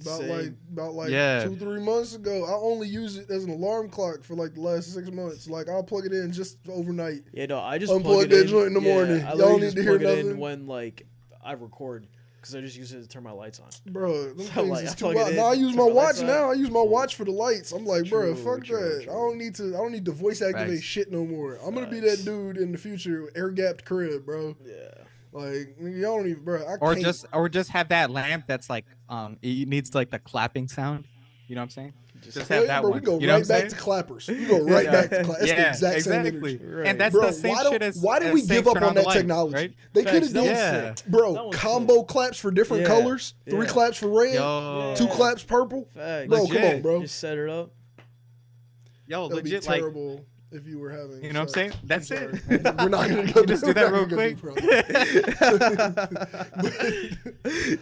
about like
Yeah.
2-3 months ago. I only use it as an alarm clock for like the last 6 months. Like I'll plug it in just overnight.
Yeah, no, I just
Unplug
plug it
that
in.
joint in the morning.
I
Y'all
literally
need
just
to hear
plug it in
nothing?
when like I record because I just use it to turn my lights on.
Bro, them
So,
things
like,
is
I
too
plug it
wild.
in,
Now I use
turn
my
my lights
watch
on.
now. I use my watch for the lights. I'm like, bro,
True,
fuck
true,
that.
true.
I don't need to voice activate
Facts.
shit no more. I'm gonna be
Facts.
that dude in the future, air gapped crib, bro.
Yeah.
Like y'all don't even, bro. I
Or
can't.
just have that lamp that's like it needs like the clapping sound. You know what I'm saying? Just
Hell
have
yeah,
that
bro.
one.
We go
You know what
right
I'm
back
saying?
to clappers. We go right back to clappers. That's the exact same
exactly.
energy.
Right.
And that's
Bro,
the same shit as
why did
as
we
saying
give up
turn
on
the
that
lights,
technology?
right?
They
Facts,
could have
that
did,
was
Yeah.
sick.
bro,
That was
combo
sick.
claps for different
Yeah.
colors. 3
Yeah.
claps for red,
Yo,
2
Yeah.
claps purple.
Facts.
Bro, come on,
Legit.
bro.
Just set it up.
yo,
That would be
legit, like,
terrible if you were having.
you know what I'm saying? That's
sorry.
it.
We're not gonna go.
Just do that real quick.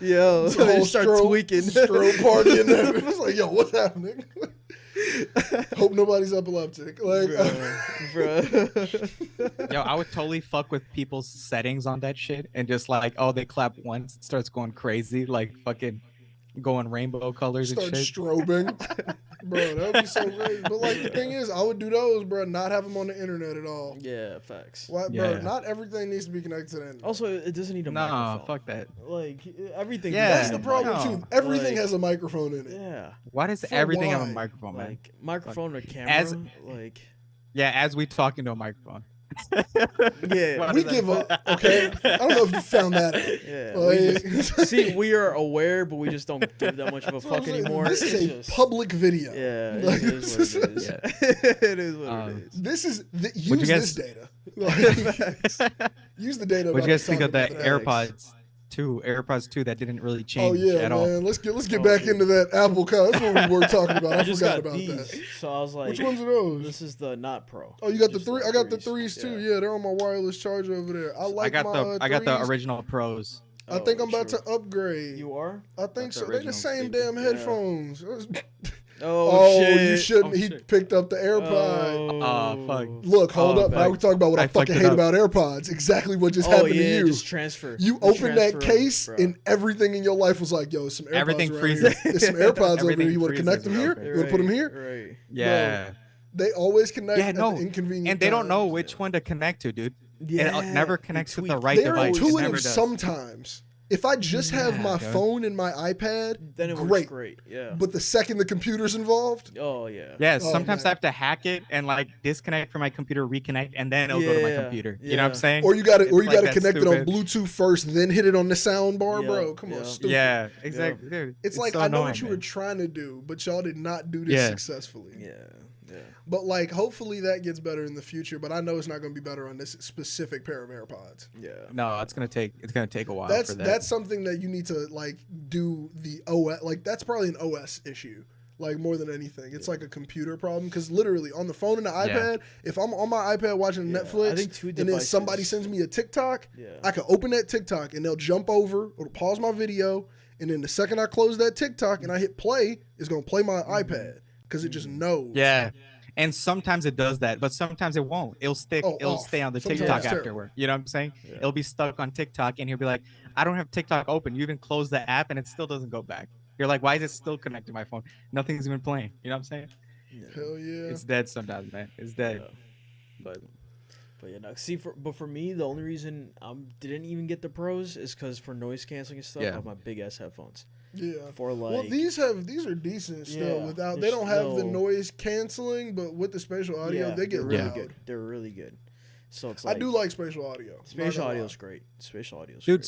Yo,
It's a whole
start
strobe,
tweaking.
strobe party in there. It's like, yo, what's happening? Hope nobody's epileptic. Like,
Bro.
Yo, I would totally fuck with people's settings on that shit and just like, oh, they clap once, it starts going crazy, like fucking going rainbow colors
start
and shit.
strobing. Bro, that would be so great. But like the thing is, I would do those, bro. Not have them on the internet at all.
Yeah, facts.
Why,
Yeah.
bro? Not everything needs to be connected to the internet.
Also, it doesn't need a
Nah,
microphone.
fuck that.
Like everything.
Yeah,
That's the problem
no.
too. Everything
Like,
has a microphone in it.
Yeah.
Why does
For
everything have a
why?
microphone, man?
Like microphone or camera.
As-
like.
Yeah, as we talk into a microphone.
Yeah.
Why
We
does that-
give up. Okay, I don't know if you found that out.
Yeah.
Like-
We just, see, we are aware, but we just don't give that much of a
That's what I'm
fuck
saying.
anymore.
This is
It's
a
just-
public video.
Yeah,
Like,
it is what it is.
Yeah.
It is what it is.
This is use
What'd you
this
guys-
data. Like, use the data.
What do
about
you guys
us
think of the
talking about that.
AirPods 2 that didn't really
Oh
change
yeah,
at
man.
all?
Let's get
Oh,
back
dude.
into that Apple car. That's what we were talking about. I
just
forgot
got
about
these,
that.
so I was like,
Which ones are those?
this is the not pro.
Oh, you got the
Just
three.
the
I got the
threes.
threes too. Yeah, they're on my wireless charger over there. I like
I got
my
I got the
threes.
original pros.
I think I'm about
true.
to upgrade.
You are?
I think
the
so. They the
original
same
baby.
damn
Yeah.
headphones.
Oh, shit.
You shouldn't.
Oh,
He
shit.
picked up the AirPod.
Oh, fuck.
Look, hold
Oh,
up. Now
fuck.
we're talking about what I,
I
fucking
fucked it
hate
up.
about AirPods. Exactly what just
Oh
happened
yeah,
to you.
just transfer.
You
Just
opened that
transfer 'em,
case
bro.
and everything in your life was like, yo, some AirPods
Everything
right
freezes.
here. There's some AirPods over here.
Everything
You want to connect them
freezes
here?
real
You want to put them here?
Right.
Yeah.
They always connect
Yeah,
at
no.
the inconvenient
And they don't know
times.
which one to connect to, dude.
Yeah.
It never connects with the
tweak.
right
They're
device. It
intuitive
never does.
sometimes. If I just have
Yeah,
my
dude.
phone and my iPad,
Then it
great.
works great. Yeah.
But the second the computer's involved,
Oh yeah.
Yeah,
Oh,
sometimes
man.
I have to hack it and like disconnect from my computer, reconnect, and then it'll go to my
Yeah,
computer. You know what I'm
yeah.
saying?
or you got to
It's
or you
like
got to
that
connect it on
stupid-
Bluetooth first, then hit it on the sound bar,
Yeah,
bro. Come on,
yeah.
stupid.
Yeah, exactly. Dude,
It's like
so
I know
annoying,
what you were
man.
trying to do, but y'all did not do this
Yeah.
successfully.
Yeah. Yeah.
But like, hopefully that gets better in the future. But I know it's not going to be better on this specific pair of AirPods.
Yeah.
No, it's gonna take a while
That's
for that.
that's something that you need to like do the OS. Like that's probably an OS issue. Like more than anything, it's like a computer problem. Because literally on the phone and the iPad, if I'm on my iPad watching
Yeah,
Netflix,
I think two
and then somebody
devices.
sends me a TikTok,
Yeah.
I can open that TikTok and they'll jump over, it'll pause my video, and then the second I close that TikTok and I hit play, it's gonna play my iPad because it just knows.
Yeah. And sometimes it does that, but sometimes it won't. It'll
Oh, off.
stay on the
Sometimes
TikTok
it's terrible.
afterward. You know what I'm saying?
Yeah.
It'll be stuck on TikTok and he'll be like, I don't have TikTok open. You even close the app and it still doesn't go back. You're like, why is it still connected to my phone? Nothing's even playing. You know what I'm saying?
Hell yeah.
It's dead sometimes, man. It's dead.
Yeah. But yeah, no. See, for me, the only reason I didn't even get the pros is because for noise canceling and stuff, I
Yeah.
have my big ass headphones.
Yeah.
For like,
Well, these are decent still.
Yeah,
Without they
they're
don't have the
still-
noise canceling, but with the spatial audio,
yeah,
they get
they're really
loud.
good. They're really good. So it's
I
like
do like spatial audio. Not
spatial
gonna
audio
lie.
is great. Spatial audio is
Dude,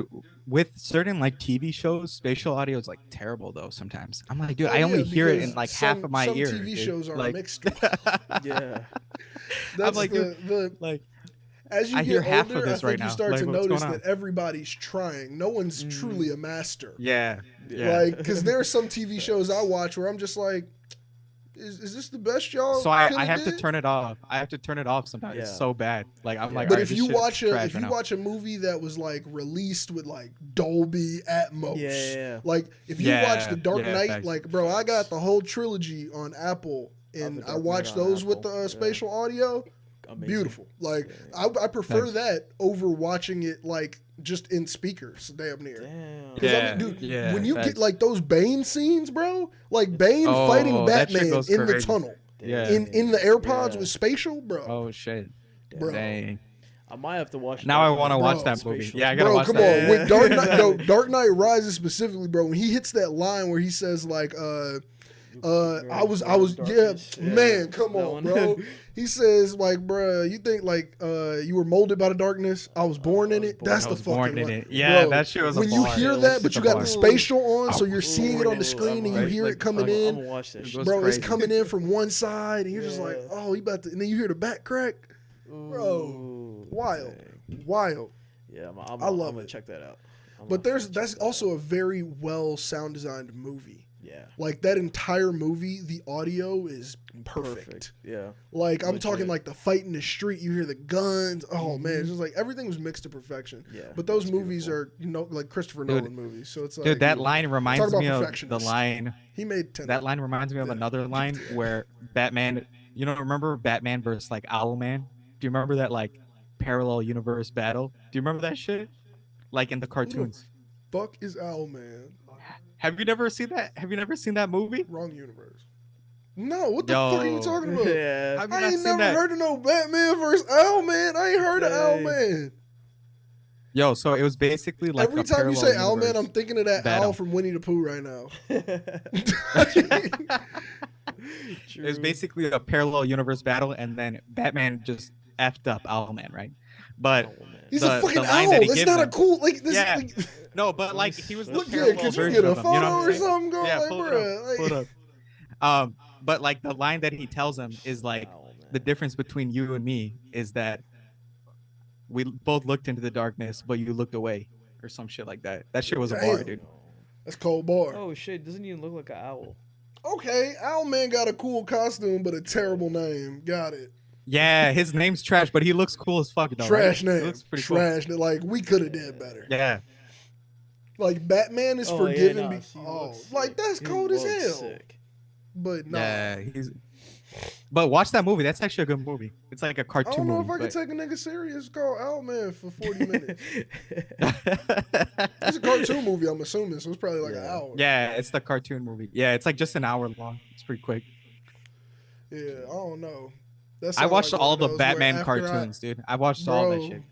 great.
with certain like TV shows, spatial audio is like terrible though sometimes. I'm like, dude,
Oh,
I only
yeah,
hear it
because
in like half
some-
of my
some
ear.
TV
dude.
shows are
like,
mixed.
Yeah.
That's
like,
the
like
as you
I
get
hear half
older,
of
I
this
think
right
you
now.
start
Like,
to
what's
notice
going on?
that everybody's trying. No one's truly a master.
yeah, yeah.
Like, because there are some TV shows I watch where I'm just like, is this the best y'all?
So I
coulda
have to
did?
turn it off. I have to turn it off sometimes. It's
Yeah.
so bad. Like I'm like,
But
alright,
if
this
you
shit's
watch
trash
if
right
you
now.
watch a movie that was like released with like Dolby Atmos,
Yeah.
like if you watch The Dark
Yeah,
Knight,
facts.
like bro, I got the whole trilogy on Apple, and
The
I
Dark Knight
watched
on
those with
Apple,
the
yeah.
spatial audio.
Amazing.
Beautiful. Like
Yeah,
I prefer
Thanks.
that over watching it like just in speakers, damn near.
Damn.
'Cause, I
Yeah,
mean, dude,
yeah,
when you get
facts.
like those Bane scenes, bro, like Bane
Oh,
fighting
that shit
Batman
goes
in the
crazy.
tunnel,
Yeah.
in the AirPods
Yeah.
with spatial, bro.
Oh shit.
Bro.
Dang.
I might have to watch.
Now I
Dark
want to
Knight
watch that
Spatial.
movie. Yeah, I gotta
Bro,
watch
come
that.
on. With Dark Knight, yo, Dark Knight Rises specifically, bro. When he hits that line where he says like, I was, yeah, man, come
That
on,
one.
bro. He says like, bro, you think like, you were molded by the darkness? I was born in it. That's
I
the
was
fucking
born in
line.
it. Yeah,
Bro,
that shit was a
when you
bar.
hear
Yeah,
that, but
it's
you
a
got
bar.
the spatial on, so
I
you're
was
seeing it on the
born
screen
in
and
it.
you hear
Like,
it coming
I'm
in.
gonna watch that
It
shit.
goes
Bro, it's
crazy.
coming in from one side, and you're just like,
Yeah.
oh, he about to, and then you hear the back crack. Bro,
Ooh,
wild,
dang.
wild.
Yeah,
I love
I'm gonna
it.
check that out. I'm
But
gonna check
that's
that
also
out.
a very well sound designed movie.
Yeah.
Like that entire movie, the audio is perfect.
Yeah.
Like I'm talking
Legit.
like the fight in the street, you hear the guns. Oh man, it's just like everything was mixed to perfection.
Yeah.
But those
that's
movies
beautiful.
are like Christopher
Dude.
Nolan movies, so it's like
Dude, that line reminds
about
me of the
perfectionists.
line.
he made 10.
That line reminds me of
Yeah.
another line where Batman. You know, remember Batman versus like Owlman? Do you remember that like parallel universe battle? Do you remember that shit? Like in the cartoons.
Fuck is Owlman?
Have you never seen that? Have you never seen that movie?
Wrong universe. No, what the fuck are you
Yo.
talking about?
Yeah.
Have you
I
not
ain't
seen
never
that?
heard of no Batman versus Owlman. I ain't heard of
Dang.
Owlman.
Yo, so it was basically like
Every
a
time you say
parallel
Owlman,
universe
I'm thinking of that
battle.
owl from Winnie the Pooh right now.
It was basically a parallel universe battle, and then Batman just effed up Owlman, right? But
He's
the-
a fucking
the line
owl.
that he
That's
gives
not a
him-
cool like this.
Yeah.
Like,
No, but like he was the
look, yeah,
parallel
could you
version
get a
of him. You know
photo
what
or
I'm saying?
something, girl?
Yeah,
Like,
pull it
bruh,
up.
like-
Pull it up. But like the line that he tells him is like the difference between you and me is that we both looked into the darkness, but you looked away, or some shit like that. That shit was a bar,
Damn.
dude.
That's cold bar.
Oh shit! Doesn't even look like an owl.
Okay, Owlman got a cool costume, but a terrible name. Got it.
Yeah, his name's trash, but he looks cool as fuck, though.
Trash
right? He
name.
looks pretty
Trash name. Like we could have did better.
cool. Yeah.
Like Batman is
Oh,
forgiven.
yeah, nah,
be-
he
oh,
looks
like
sick.
that's
He
cold as
looks
hell.
sick.
But no,
Yeah, he's. But watch that movie. That's actually a good movie. It's like a
I
cartoon
don't know
movie.
if I could take a nigga serious. Call Owlman for 40 minutes. It's a cartoon movie, I'm assuming, so it's probably like an
Yeah.
hour.
Yeah, it's the cartoon movie. Yeah, it's like just an hour long. It's pretty quick.
Yeah, I don't know. That
I
sound
watched
like
all
one of
the
those where
Batman
after
cartoons, dude. I watched all that
Bro,
shit.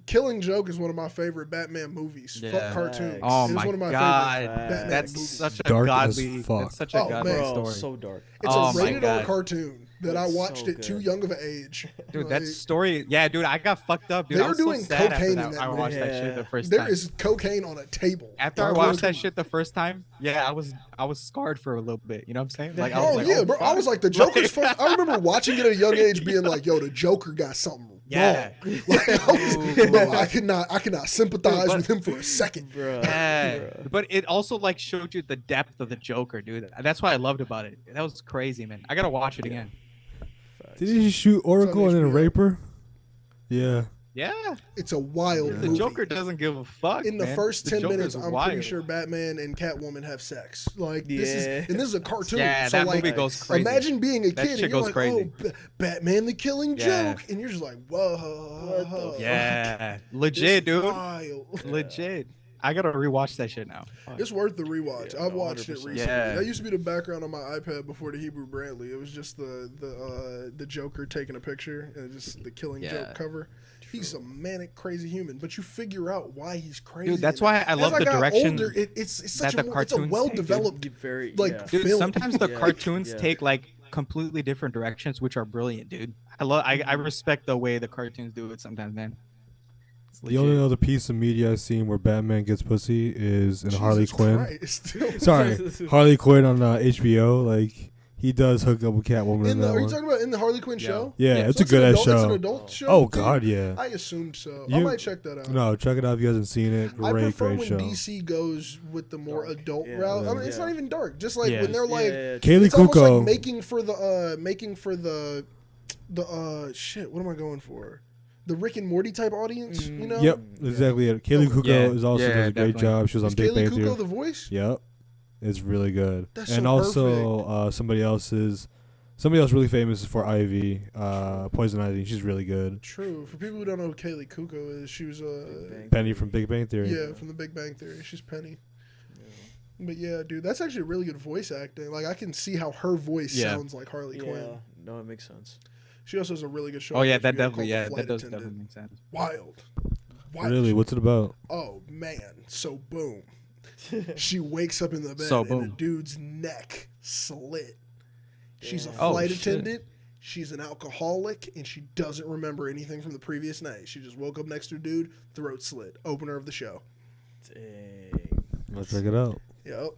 Killing Joke is one of my favorite Batman movies.
Yeah.
Fuck cartoons.
Oh
It is
my
one of my
god,
favorite Batman
that's
movies.
such a
Dark as
godly.
fuck.
That's such a
Oh,
godly
man.
Bro,
story,
so dark.
It's
Oh
a
my
rated R
God.
cartoon that I
It's
watched
so
at too
good.
young of an age.
dude.
Like,
That story, yeah, dude. I got fucked up, dude.
They
I
were
was so
doing
sad after
cocaine in
that.
that
I watched that shit
movie.
the first
there
time.
is cocaine on a table.
After I
Dark
watched that
cocaine.
shit the first time, yeah, I was scarred for a little bit. You know what I'm saying? Like, I
Oh
was like,
yeah,
oh,
bro. I
fuck.
was like, the Joker's fun. I remember watching it at a young age, being like, "Yo, the Joker got something
Yeah.
wrong." Like, bro, I cannot sympathize
But-
with him for a second.
Bro.
Yeah, but it also like showed you the depth of the Joker, dude. That's what I loved about it. That was crazy, man. I gotta watch it again.
Did he shoot Oracle and then
HBO.
rape her? Yeah.
Yeah,
It's a wild
the
movie.
Joker doesn't give a fuck.
In the
man.
first
The
10
Joker's
minutes, I'm
wild.
pretty sure Batman and Catwoman have sex. Like this
Yeah.
is a cartoon.
Yeah,
so
that
like,
movie goes crazy.
imagine being a
That
kid
shit
and you're
goes
like,
crazy.
"Oh, Batman the Killing
Yeah.
Joke," and you're just like, "Whoa,
What the fuck?
Yeah,
This
legit, dude.
wild.
Legit. I gotta rewatch that shit now. Fuck.
It's worth the rewatch.
Yeah,
I've watched it
100%.
recently.
Yeah.
That used to be the background on my iPad before the Hebrew Brantley. It was just the Joker taking a picture and just the Killing
Yeah.
Joke cover. He's a manic, crazy human, but you figure out why he's crazy.
Dude, that's
And
why I
as
love the
got
direction
older, it's such
that
a
the
it's a
cartoons
well
take, dude.
developed
Very
like
yeah.
Dude,
film.
sometimes the
Yeah.
cartoons
Yeah.
take like completely different directions, which are brilliant, dude. I respect the way the cartoons do it sometimes, man. It's
The only
legit.
other piece of media I've seen where Batman gets pussy is in Harley
Jesus
Quinn.
Christ.
Sorry, Harley Quinn on HBO. Like he does hook up with Catwoman in that
Are you
one.
talking about in the Harley Quinn
Yeah.
show?
Yeah,
Yeah.
it's
So
a good ass
It's an
show.
adult show.
Oh
dude?
God, yeah.
I assumed so. I
You-
might check that out.
No, check it out if you haven't seen it.
I
Great,
prefer
great
when
show.
DC goes with the more
Dark.
adult
Yeah.
route. I mean, it's
Yeah.
not even dark. Just like
Yeah.
when they're like,
Kaylee
it's almost
Kuko.
like making for the shit. What am I going for? The Rick and Morty type audience. You know?
Yep, exactly. It. Kaylee Kuko
Yeah.
is also
Yeah,
does a great
definitely.
job. She was on
Is
Big
Kaylee
Bang
Kuko
Theory.
the voice?
Yep, it's really good.
That's
and
so
also somebody else really famous is for Ivy, Poison Ivy. She's really good.
True. For people who don't know who Kaylee Kuko is, she was
Penny from Big Bang Theory.
yeah, from the Big Bang Theory. She's Penny. But yeah, dude, that's actually really good voice acting. Like I can see how her voice
Yeah.
sounds like Harley Quinn.
No, it makes sense.
She also has a really good show.
Oh
on
yeah,
HBO
that
called
definitely,
The
yeah,
Flight
that does
Attendant.
definitely make sense.
Wild.
Really, what's it about?
Oh man, so boom. She wakes up in the bed
So
and a
boom.
dude's neck slit. She's a
Damn.
Oh,
flight
shit.
attendant. She's an alcoholic, and she doesn't remember anything from the previous night. She just woke up next to a dude, throat slit. Opener of the show.
Dang.
Let's check it out.
Yep.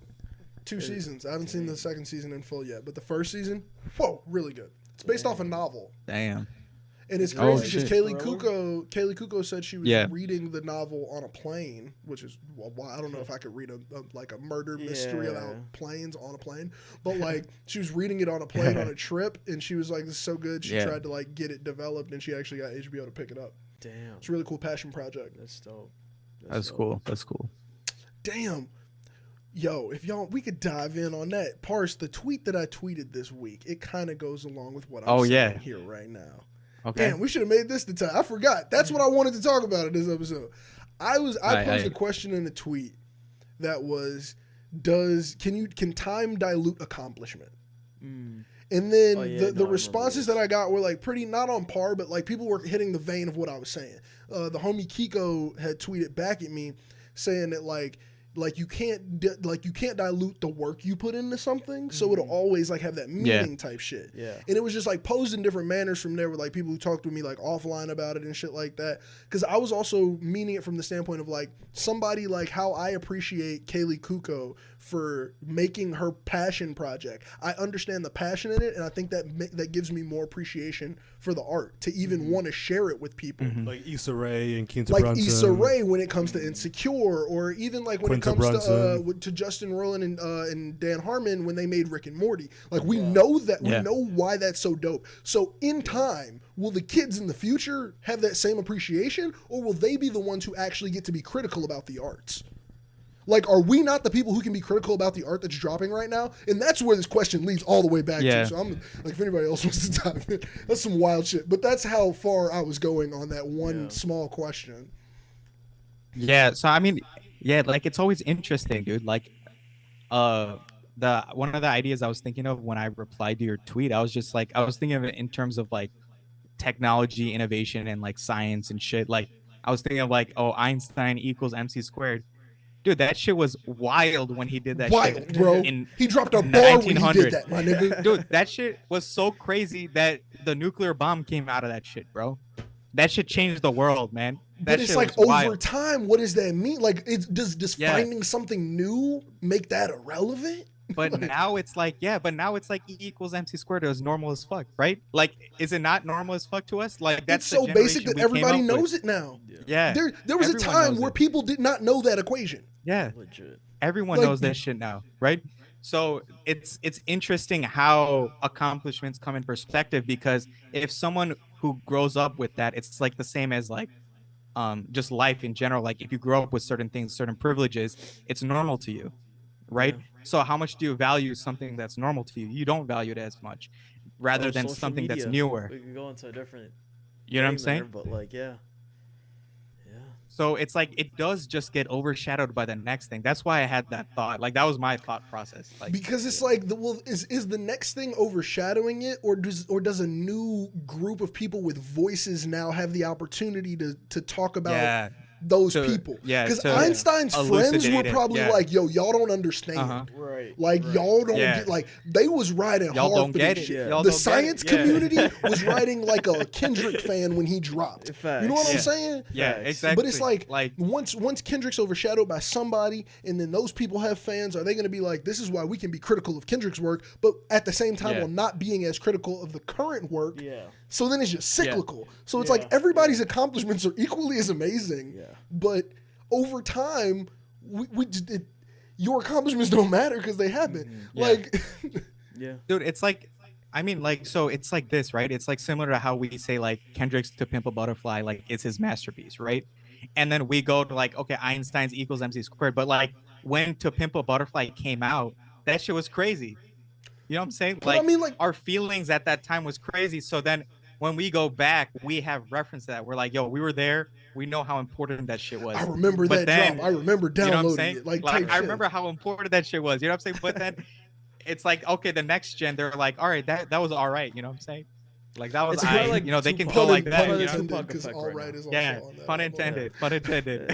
2 seasons. I haven't seen the second season in full yet, but the first season, whoa, really good. It's based off a novel.
Damn.
And it's
Oh,
crazy because
shit.
Kaylee Kuko said she was
Yeah.
reading the novel on a plane, which is why I don't know if I could read a murder mystery
Yeah.
about planes on a plane, but like she was reading it on a plane on a trip, and she was like, "This is so good." She
Yeah.
tried to like get it developed, and she actually got HBO to pick it up.
Damn.
It's a really cool passion project.
That's dope.
That's
dope.
cool. That's cool.
Damn. Yo, if we could dive in on that. Parse, the tweet that I tweeted this week, it kind of goes along with what I'm
Oh,
saying
yeah.
here right now.
Okay.
Damn, we should have made this the time. I forgot. That's what I wanted to talk about in this episode. I posed a question in a tweet that was, can time dilute accomplishment?
Mm.
And then
Oh, yeah,
the
no, I remember
responses
this.
that I got were like pretty not on par, but like people were hitting the vein of what I was saying. The homie Kiko had tweeted back at me saying that like you can't dilute the work you put into something, so it'll always like have that meaning type shit.
Yeah.
And it was just like posed in different manners from there with like people who talked to me like offline about it and shit like that. Because I was also meaning it from the standpoint of like somebody like how I appreciate Kaylee Kuko for making her passion project. I understand the passion in it, and I think that gives me more appreciation for the art to even want to share it with people.
Like Issa Rae and Quinta
Like
Brunson.
Issa Rae when it comes to Insecure, or even like when
Quinta
it comes
Brunson.
to Justin Roiland and Dan Harmon when they made Rick and Morty. Like we know that we know why that's so dope. So in time, will the kids in the future have that same appreciation, or will they be the ones who actually get to be critical about the arts? Like, are we not the people who can be critical about the art that's dropping right now? And that's where this question leads all the way back to. So I'm like, if anybody else wants to dive in, that's some wild shit. But that's how far I was going on that one small question.
Yeah. So I mean, yeah, like it's always interesting, dude. Like, the one of the ideas I was thinking of when I replied to your tweet, I was just like, I was thinking of it in terms of like technology, innovation, and like science and shit. Like, I was thinking of like, oh, Einstein equals MC squared. Dude, that shit was wild when he did that
Wild,
shit.
bro. He dropped a bar when he did that, my nigga.
Dude, that shit was so crazy that the nuclear bomb came out of that shit, bro. That shit changed the world, man.
But it's like over time, what does that mean? Like, does finding something new make that irrelevant?
But now it's like, E equals MC squared. It was normal as fuck, right? Like, is it not normal as fuck to us? Like, that's
it's so basic that everybody knows it now.
Yeah.
There was a time where people did not know that equation.
Yeah.
Legit.
Everyone knows that shit now, right? So it's interesting how accomplishments come in perspective, because if someone who grows up with that, it's like the same as like just life in general. Like if you grow up with certain things, certain privileges, it's normal to you, right?
Yeah.
So how much do you value something that's normal to you? You don't value it as much, rather than
Social
something
media.
that's newer.
We can go into a different.
You know what I'm
thing there,
saying?
But like, yeah.
So it's like it does just get overshadowed by the next thing. That's why I had that thought. Like that was my thought process. Like,
because it's like is the next thing overshadowing it, or does a new group of people with voices now have the opportunity to talk about those people? Because Einstein's friends were probably like, yo, y'all don't understand.
Right.
Like y'all don't get, like they was riding
y'all
hard
don't
for
get
this
it.
shit.
Y'all
The
don't get
science
it. Yeah.
community was riding like a Kendrick fan when he dropped.
Facts.
You know what I'm
Yeah.
saying?
Yeah, exactly.
But it's like once Kendrick's overshadowed by somebody, and then those people have fans, are they going to be like, this is why we can be critical of Kendrick's work, but at the same time while not being as critical of the current work?
Yeah.
So then it's just cyclical. So it's like everybody's accomplishments are equally as amazing, but over time, your accomplishments don't matter because they happen. Like,
dude, it's like, I mean, like, so it's like this, right? It's like similar to how we say like Kendrick's To Pimp a Butterfly, like it's his masterpiece, right? And then we go to like, okay, Einstein's equals MC squared, but like when To Pimp a Butterfly came out, that shit was crazy. You know what I'm saying? Like,
I mean, like
our feelings at that time was crazy. So then when we go back, we have reference to that. We're like, yo, we were there. We know how important that shit was.
I remember that drop. I remember downloading it. Like
I remember how important that shit was. You know what I'm saying? But then it's like, okay, the next gen, they're like, all right, that was all right. You know what I'm saying? Like that was
It's probably like
you know, they can
Tupac-
go like
Pun
that.
Pun
You know?
Tupac
because
effect
all
right
right
now.
is also
Yeah,
on that
pun
album.
intended. Pun intended.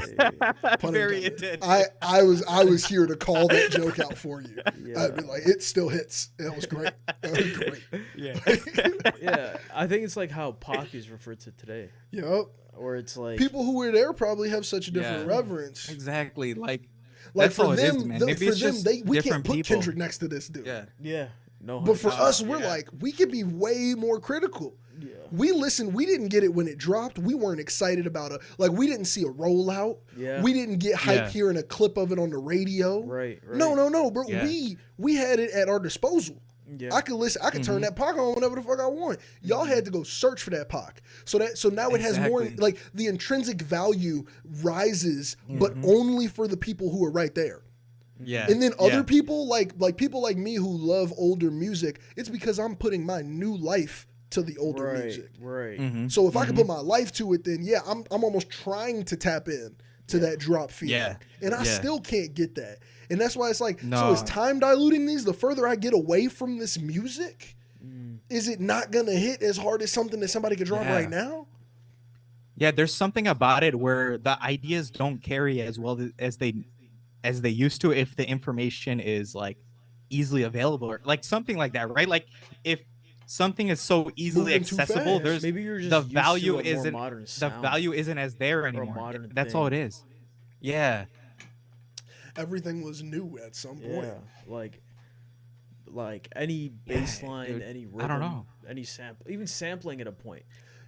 Pun
Very
intended.
intended.
I was here to call that joke out for you.
Yeah.
I'd be like, it still hits. That was great. That was great.
Yeah.
Yeah, I think it's like how Pac is referred to today,
Yep.
or it's like
People who were there probably have such a different
Yeah.
reverence.
Exactly. Like
Like
that's
for
all it
them,
is, man.
the-
Maybe
for
it's
them,
just
we can't
different
put
people.
Kendrick next to this dude.
Yeah.
yeah, no.
But for
100%.
us, we're
yeah.
like, we could be way more critical.
yeah,
We listened. We didn't get it when it dropped. We weren't excited about it. Like we didn't see a rollout.
Yeah.
We didn't get hype
Yeah.
hearing a clip of it on the radio.
right.
No, bro.
Yeah.
We had it at our disposal.
Yeah,
I could listen. I could turn that Pac on whenever the fuck I want. Y'all had to go search for that Pac. So now it has more,
Exactly.
like the intrinsic value rises, but
Mm-hmm.
only for the people who are right there.
Yeah.
And then
Yeah.
other people like people like me who love older music, it's because I'm putting my new life to the older
right,
music.
right.
Mhm.
So if I can put my life to it, then yeah, I'm almost trying to tap in to that drop feeling.
Yeah.
And I
Yeah.
still can't get that. And that's why it's like, so
No.
is time diluting these? The further I get away from this music, is it not gonna hit as hard as something that somebody could drop
Yeah.
right now?
Yeah, there's something about it where the ideas don't carry as well as they used to if the information is like easily available or like something like that, right? Like if something is so easily
Moving too
accessible,
fast.
there's
Maybe you're just
the
used
value
to a more
isn't
modern
the
sound.
value isn't as there anymore.
modern
That's all it
thing.
is. Yeah.
Everything was new at some point.
Yeah, like any bass line,
dude,
any rhythm,
I don't know.
any sample, even sampling at a point.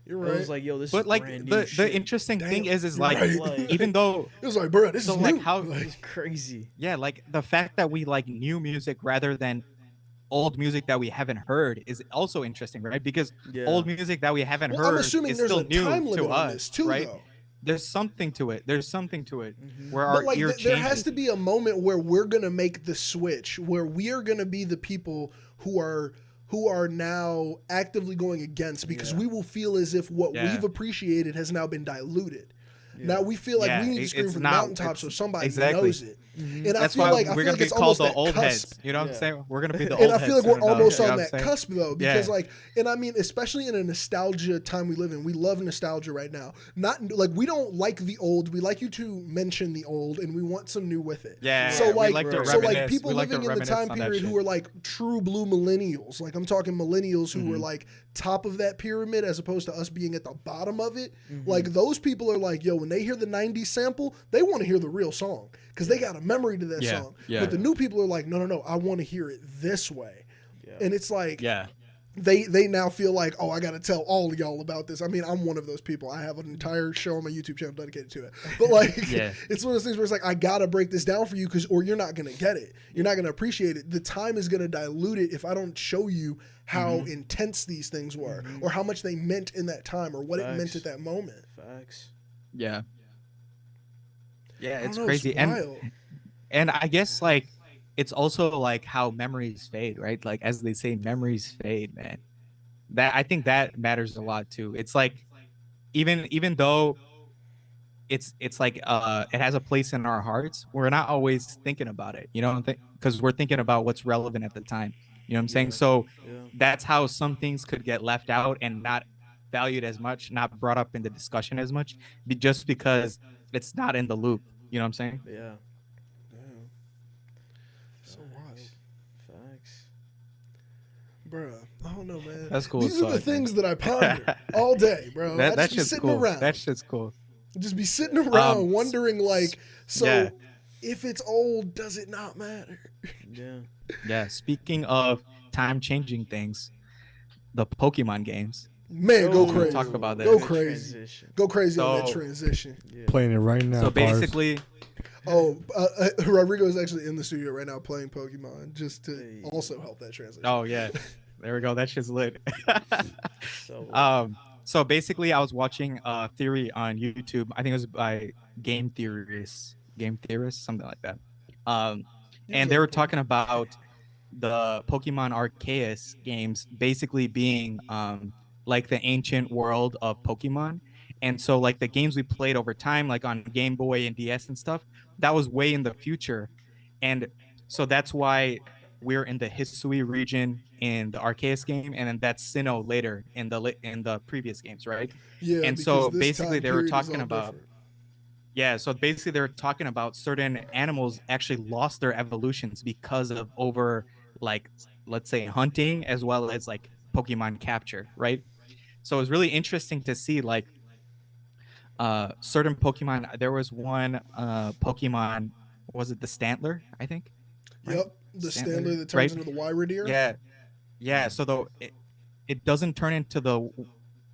You're
It
right.
was like, yo, this
But
is
like
brand new
the
shit.
interesting thing
Damn,
is
you're
like
right.
even though
It was like, bro, this
so
is
like
new.
how
Like,
It's crazy.
yeah, like the fact that we like new music rather than old music that we haven't heard is also interesting, right? Because
Yeah.
old music that we haven't
well,
heard
I'm assuming
is
there's
still
a
new
time limit
to
on
us,
this too,
right?
though.
There's something to it. There's something to it where
But
our
like,
ear
there has
changes.
to be a moment where we're gonna make the switch, where we are gonna be the people who are now actively going against, because
Yeah.
we will feel as if what
Yeah.
we've appreciated has now been diluted.
Yeah.
Now we feel like
Yeah,
we need to scream
it's
from the
not-
mountaintops so
it's-
somebody
exactly.
knows it. And
That's
I feel
why
like
we're gonna be
it's
called
almost
the
that
old
cusp.
heads. You know what I'm
Yeah.
saying? We're gonna be the old
And I
heads.
feel like we're
soon enough,
almost
you know
on
what I'm
that
saying?
cusp though, because
Yeah.
like, and I mean, especially in a nostalgia time we live in, we love nostalgia right now. Not like we don't like the old. We like you to mention the old, and we want some new with it.
Yeah.
So
we
like,
like to
so like
reminisce.
people
We like to
living in the
reminisce
time
on that
period who
shit.
are like true blue millennials. Like I'm talking millennials who were like top of that pyramid as opposed to us being at the bottom of it. Like those people are like, yo, when they hear the '90s sample, they want to hear the real song because they got a memory to that
Yeah,
song.
yeah.
But the new people are like, no, I want to hear it this way.
Yeah.
And it's like
Yeah.
they now feel like, oh, I got to tell all of y'all about this. I mean, I'm one of those people. I have an entire show on my YouTube channel dedicated to it. But like,
Yeah.
it's one of those things where it's like, I got to break this down for you or you're not going to get it. You're not going to appreciate it. The time is going to dilute it if I don't show you how intense these things were or how much they meant in that time or what it meant
Facts.
at that moment.
Facts.
Yeah. Yeah,
I don't
it's
know,
crazy.
wild.
And I guess like it's also like how memories fade, right? Like as they say, memories fade, man. That I think that matters a lot too. It's like even though it's like it has a place in our hearts, we're not always thinking about it, you know, because we're thinking about what's relevant at the time. You know what I'm saying? So
Yeah.
that's how some things could get left out and not valued as much, not brought up in the discussion as much, just because it's not in the loop. You know what I'm saying?
Yeah.
Damn. So wild.
Facts.
Bruh, I don't know, man.
That's cool
These
as
are the
fuck, man.
things that I ponder all day, bro. I
That
just be
shit's
sitting
cool.
around.
That shit's cool.
Just be sitting around wondering, like, so
yeah.
if it's old, does it not matter?
Yeah.
Yeah. Speaking of time changing things, the Pokemon games.
Man, go
Oh,
crazy.
Talk about that.
Go
Good
crazy.
transition.
Go crazy on that
So-
transition.
Yeah.
Playing it right now.
So
Bars.
basically,
Oh, Rodrigo is actually in the studio right now playing Pokemon just to
Hey.
also help that transition.
oh yeah, there we go. That shit's lit.
So
So basically, I was watching a theory on YouTube. I think it was by Game Theorists, something like that. And they were talking about the Pokemon Arceus games basically being like the ancient world of Pokemon. And so like the games we played over time, like on Game Boy and DS and stuff, that was way in the future. And so that's why we're in the Hisui region in the Arceus game, and then that's Sinnoh later in the previous games, right?
Yeah,
And
because
so
this
basically
time
they were
period is
talking
all
about
different.
yeah, so basically they were talking about certain animals actually lost their evolutions because of over like let's say hunting as well as like Pokemon capture, right? So it was really interesting to see like certain Pokemon. There was one Pokemon, was it the Stantler, I think, right?
Yep, the
Stantler,
Standler that turns
right?
into the Wyradeer.
Yeah, yeah. So though it doesn't turn into the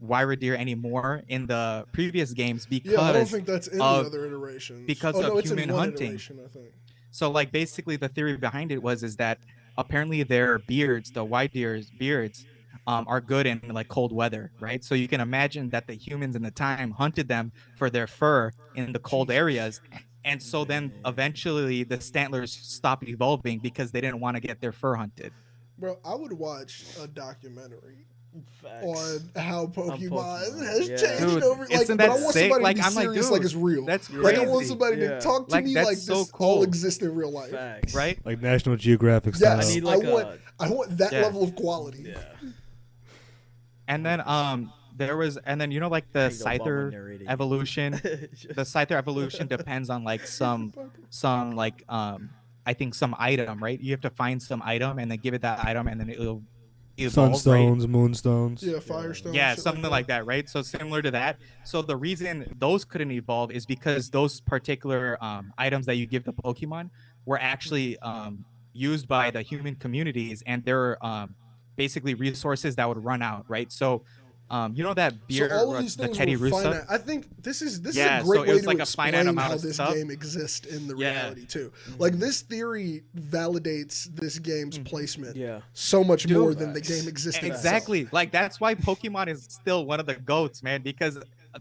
Wyradeer anymore in the previous games
Yeah, I don't think that's in the
of
other iterations.
because
Oh
of
no, it's in
human
one
hunting.
iteration, I think.
So like basically the theory behind it is that apparently their beards, the white deer's beards, are good in like cold weather, right? So you can imagine that the humans in the time hunted them for their fur in the cold
Jesus.
areas. And so then eventually the Stantlers stopped evolving because they didn't want to get their fur hunted.
Bro, I would watch a documentary
Facts.
on how Pokemon
Pokemon,
has
yeah.
changed
Dude,
over. Like,
isn't
but I
that
want
sick?
somebody
Like,
to be
I'm like,
serious, like
dude,
it's real.
that's
Like, I want
crazy.
somebody
Yeah.
to talk to
Like,
me
that's
like
so
this all
cool.
exists in real life.
Facts.
Right?
Like National Geographic style.
Yes,
I need
I
like
want that
Yeah.
level of quality.
Yeah.
And then there was you know like the
There you go, Bob, when
Scyther
narrating.
evolution. The Scyther evolution depends on like some like I think some item, right? You have to find some item and then give it that item and then it'll evolve, right?
Sunstones, moonstones.
Yeah, Firestone.
Yeah,
shit
something like that, right? So similar to that. So the reason those couldn't evolve is because those particular items that you give the Pokemon were actually used by the human communities, and they're basically resources that would run out, right? So you know that beer,
So all of these
the
things
Teddy
were
Russo.
finite. I think this is
Yeah,
a
so
great
it
way
was
to
like a finite
explain
amount
how
of
this
stuff.
game exists in the
Yeah.
reality too. Like this theory validates this game's placement
Yeah.
so much
Dude,
more than the
facts.
game existed.
Exactly. Like that's why Pokemon is still one of the goats, man. Because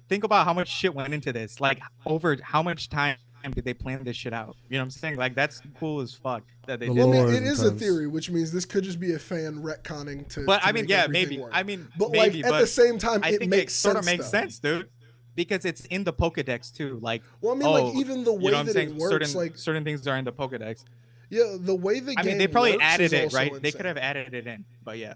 think about how much shit went into this. Like over how much time did they plan this shit out? You know what I'm saying? Like that's cool as fuck that they
The
did.
Well, I
lore
mean,
is
it is a
intense.
theory, which means this could just be a fan retconning to.
But
to
I mean,
make
yeah,
everything
maybe.
work.
I mean,
but
maybe,
like at
but
the same time,
I
it
think
makes
it sort
sense.
of makes
though.
sense, dude. Because it's in the Pokedex too. Like,
Well, I mean, like even the
you
way
know what I'm
that
saying?
it works, like
certain things are in the Pokedex.
yeah, the way the
I
game
mean, they probably
works
added
is
it,
also
right? They
insane.
could have added it in, but yeah.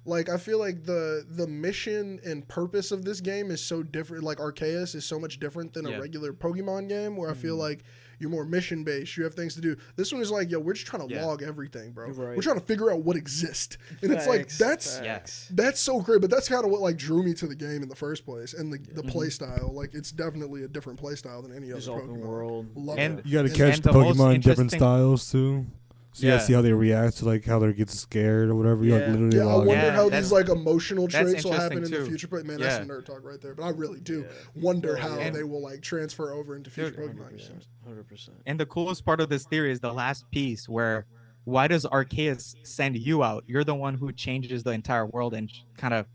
Like I feel like the mission and purpose of this game is so different. Like Arceus is so much different than
Yeah.
a regular Pokemon game, where I feel like you're more mission based. You have things to do. This one is like, yo, we're just trying to
Yeah.
log everything, bro.
Right.
We're trying to figure out what exists, and it's like that's
Facts.
that's so great. But that's kind of what like drew me to the game in the first place, and the play style. Like it's definitely a different play style than any
Just
other
open
Pokemon.
world.
Love
And-
it.
You got to
And-
catch
and the most
Pokemon in different
interesting-
styles too. So you
Yeah.
gotta see how they react to like how they get scared or whatever. You like
Yeah.
literally
Yeah, I
log
wonder
Yeah,
how
that's-
these like emotional
that's
traits will happen in
interesting
the
too.
future. But man,
Yeah.
that's some nerd talk right there. But I really do
Yeah.
wonder
Yeah,
how
yeah.
they will like transfer over into future
Dude,
Pokemon games.
100%.
And the coolest part of this theory is the last piece where why does Arceus send you out? You're the one who changes the entire world and kind of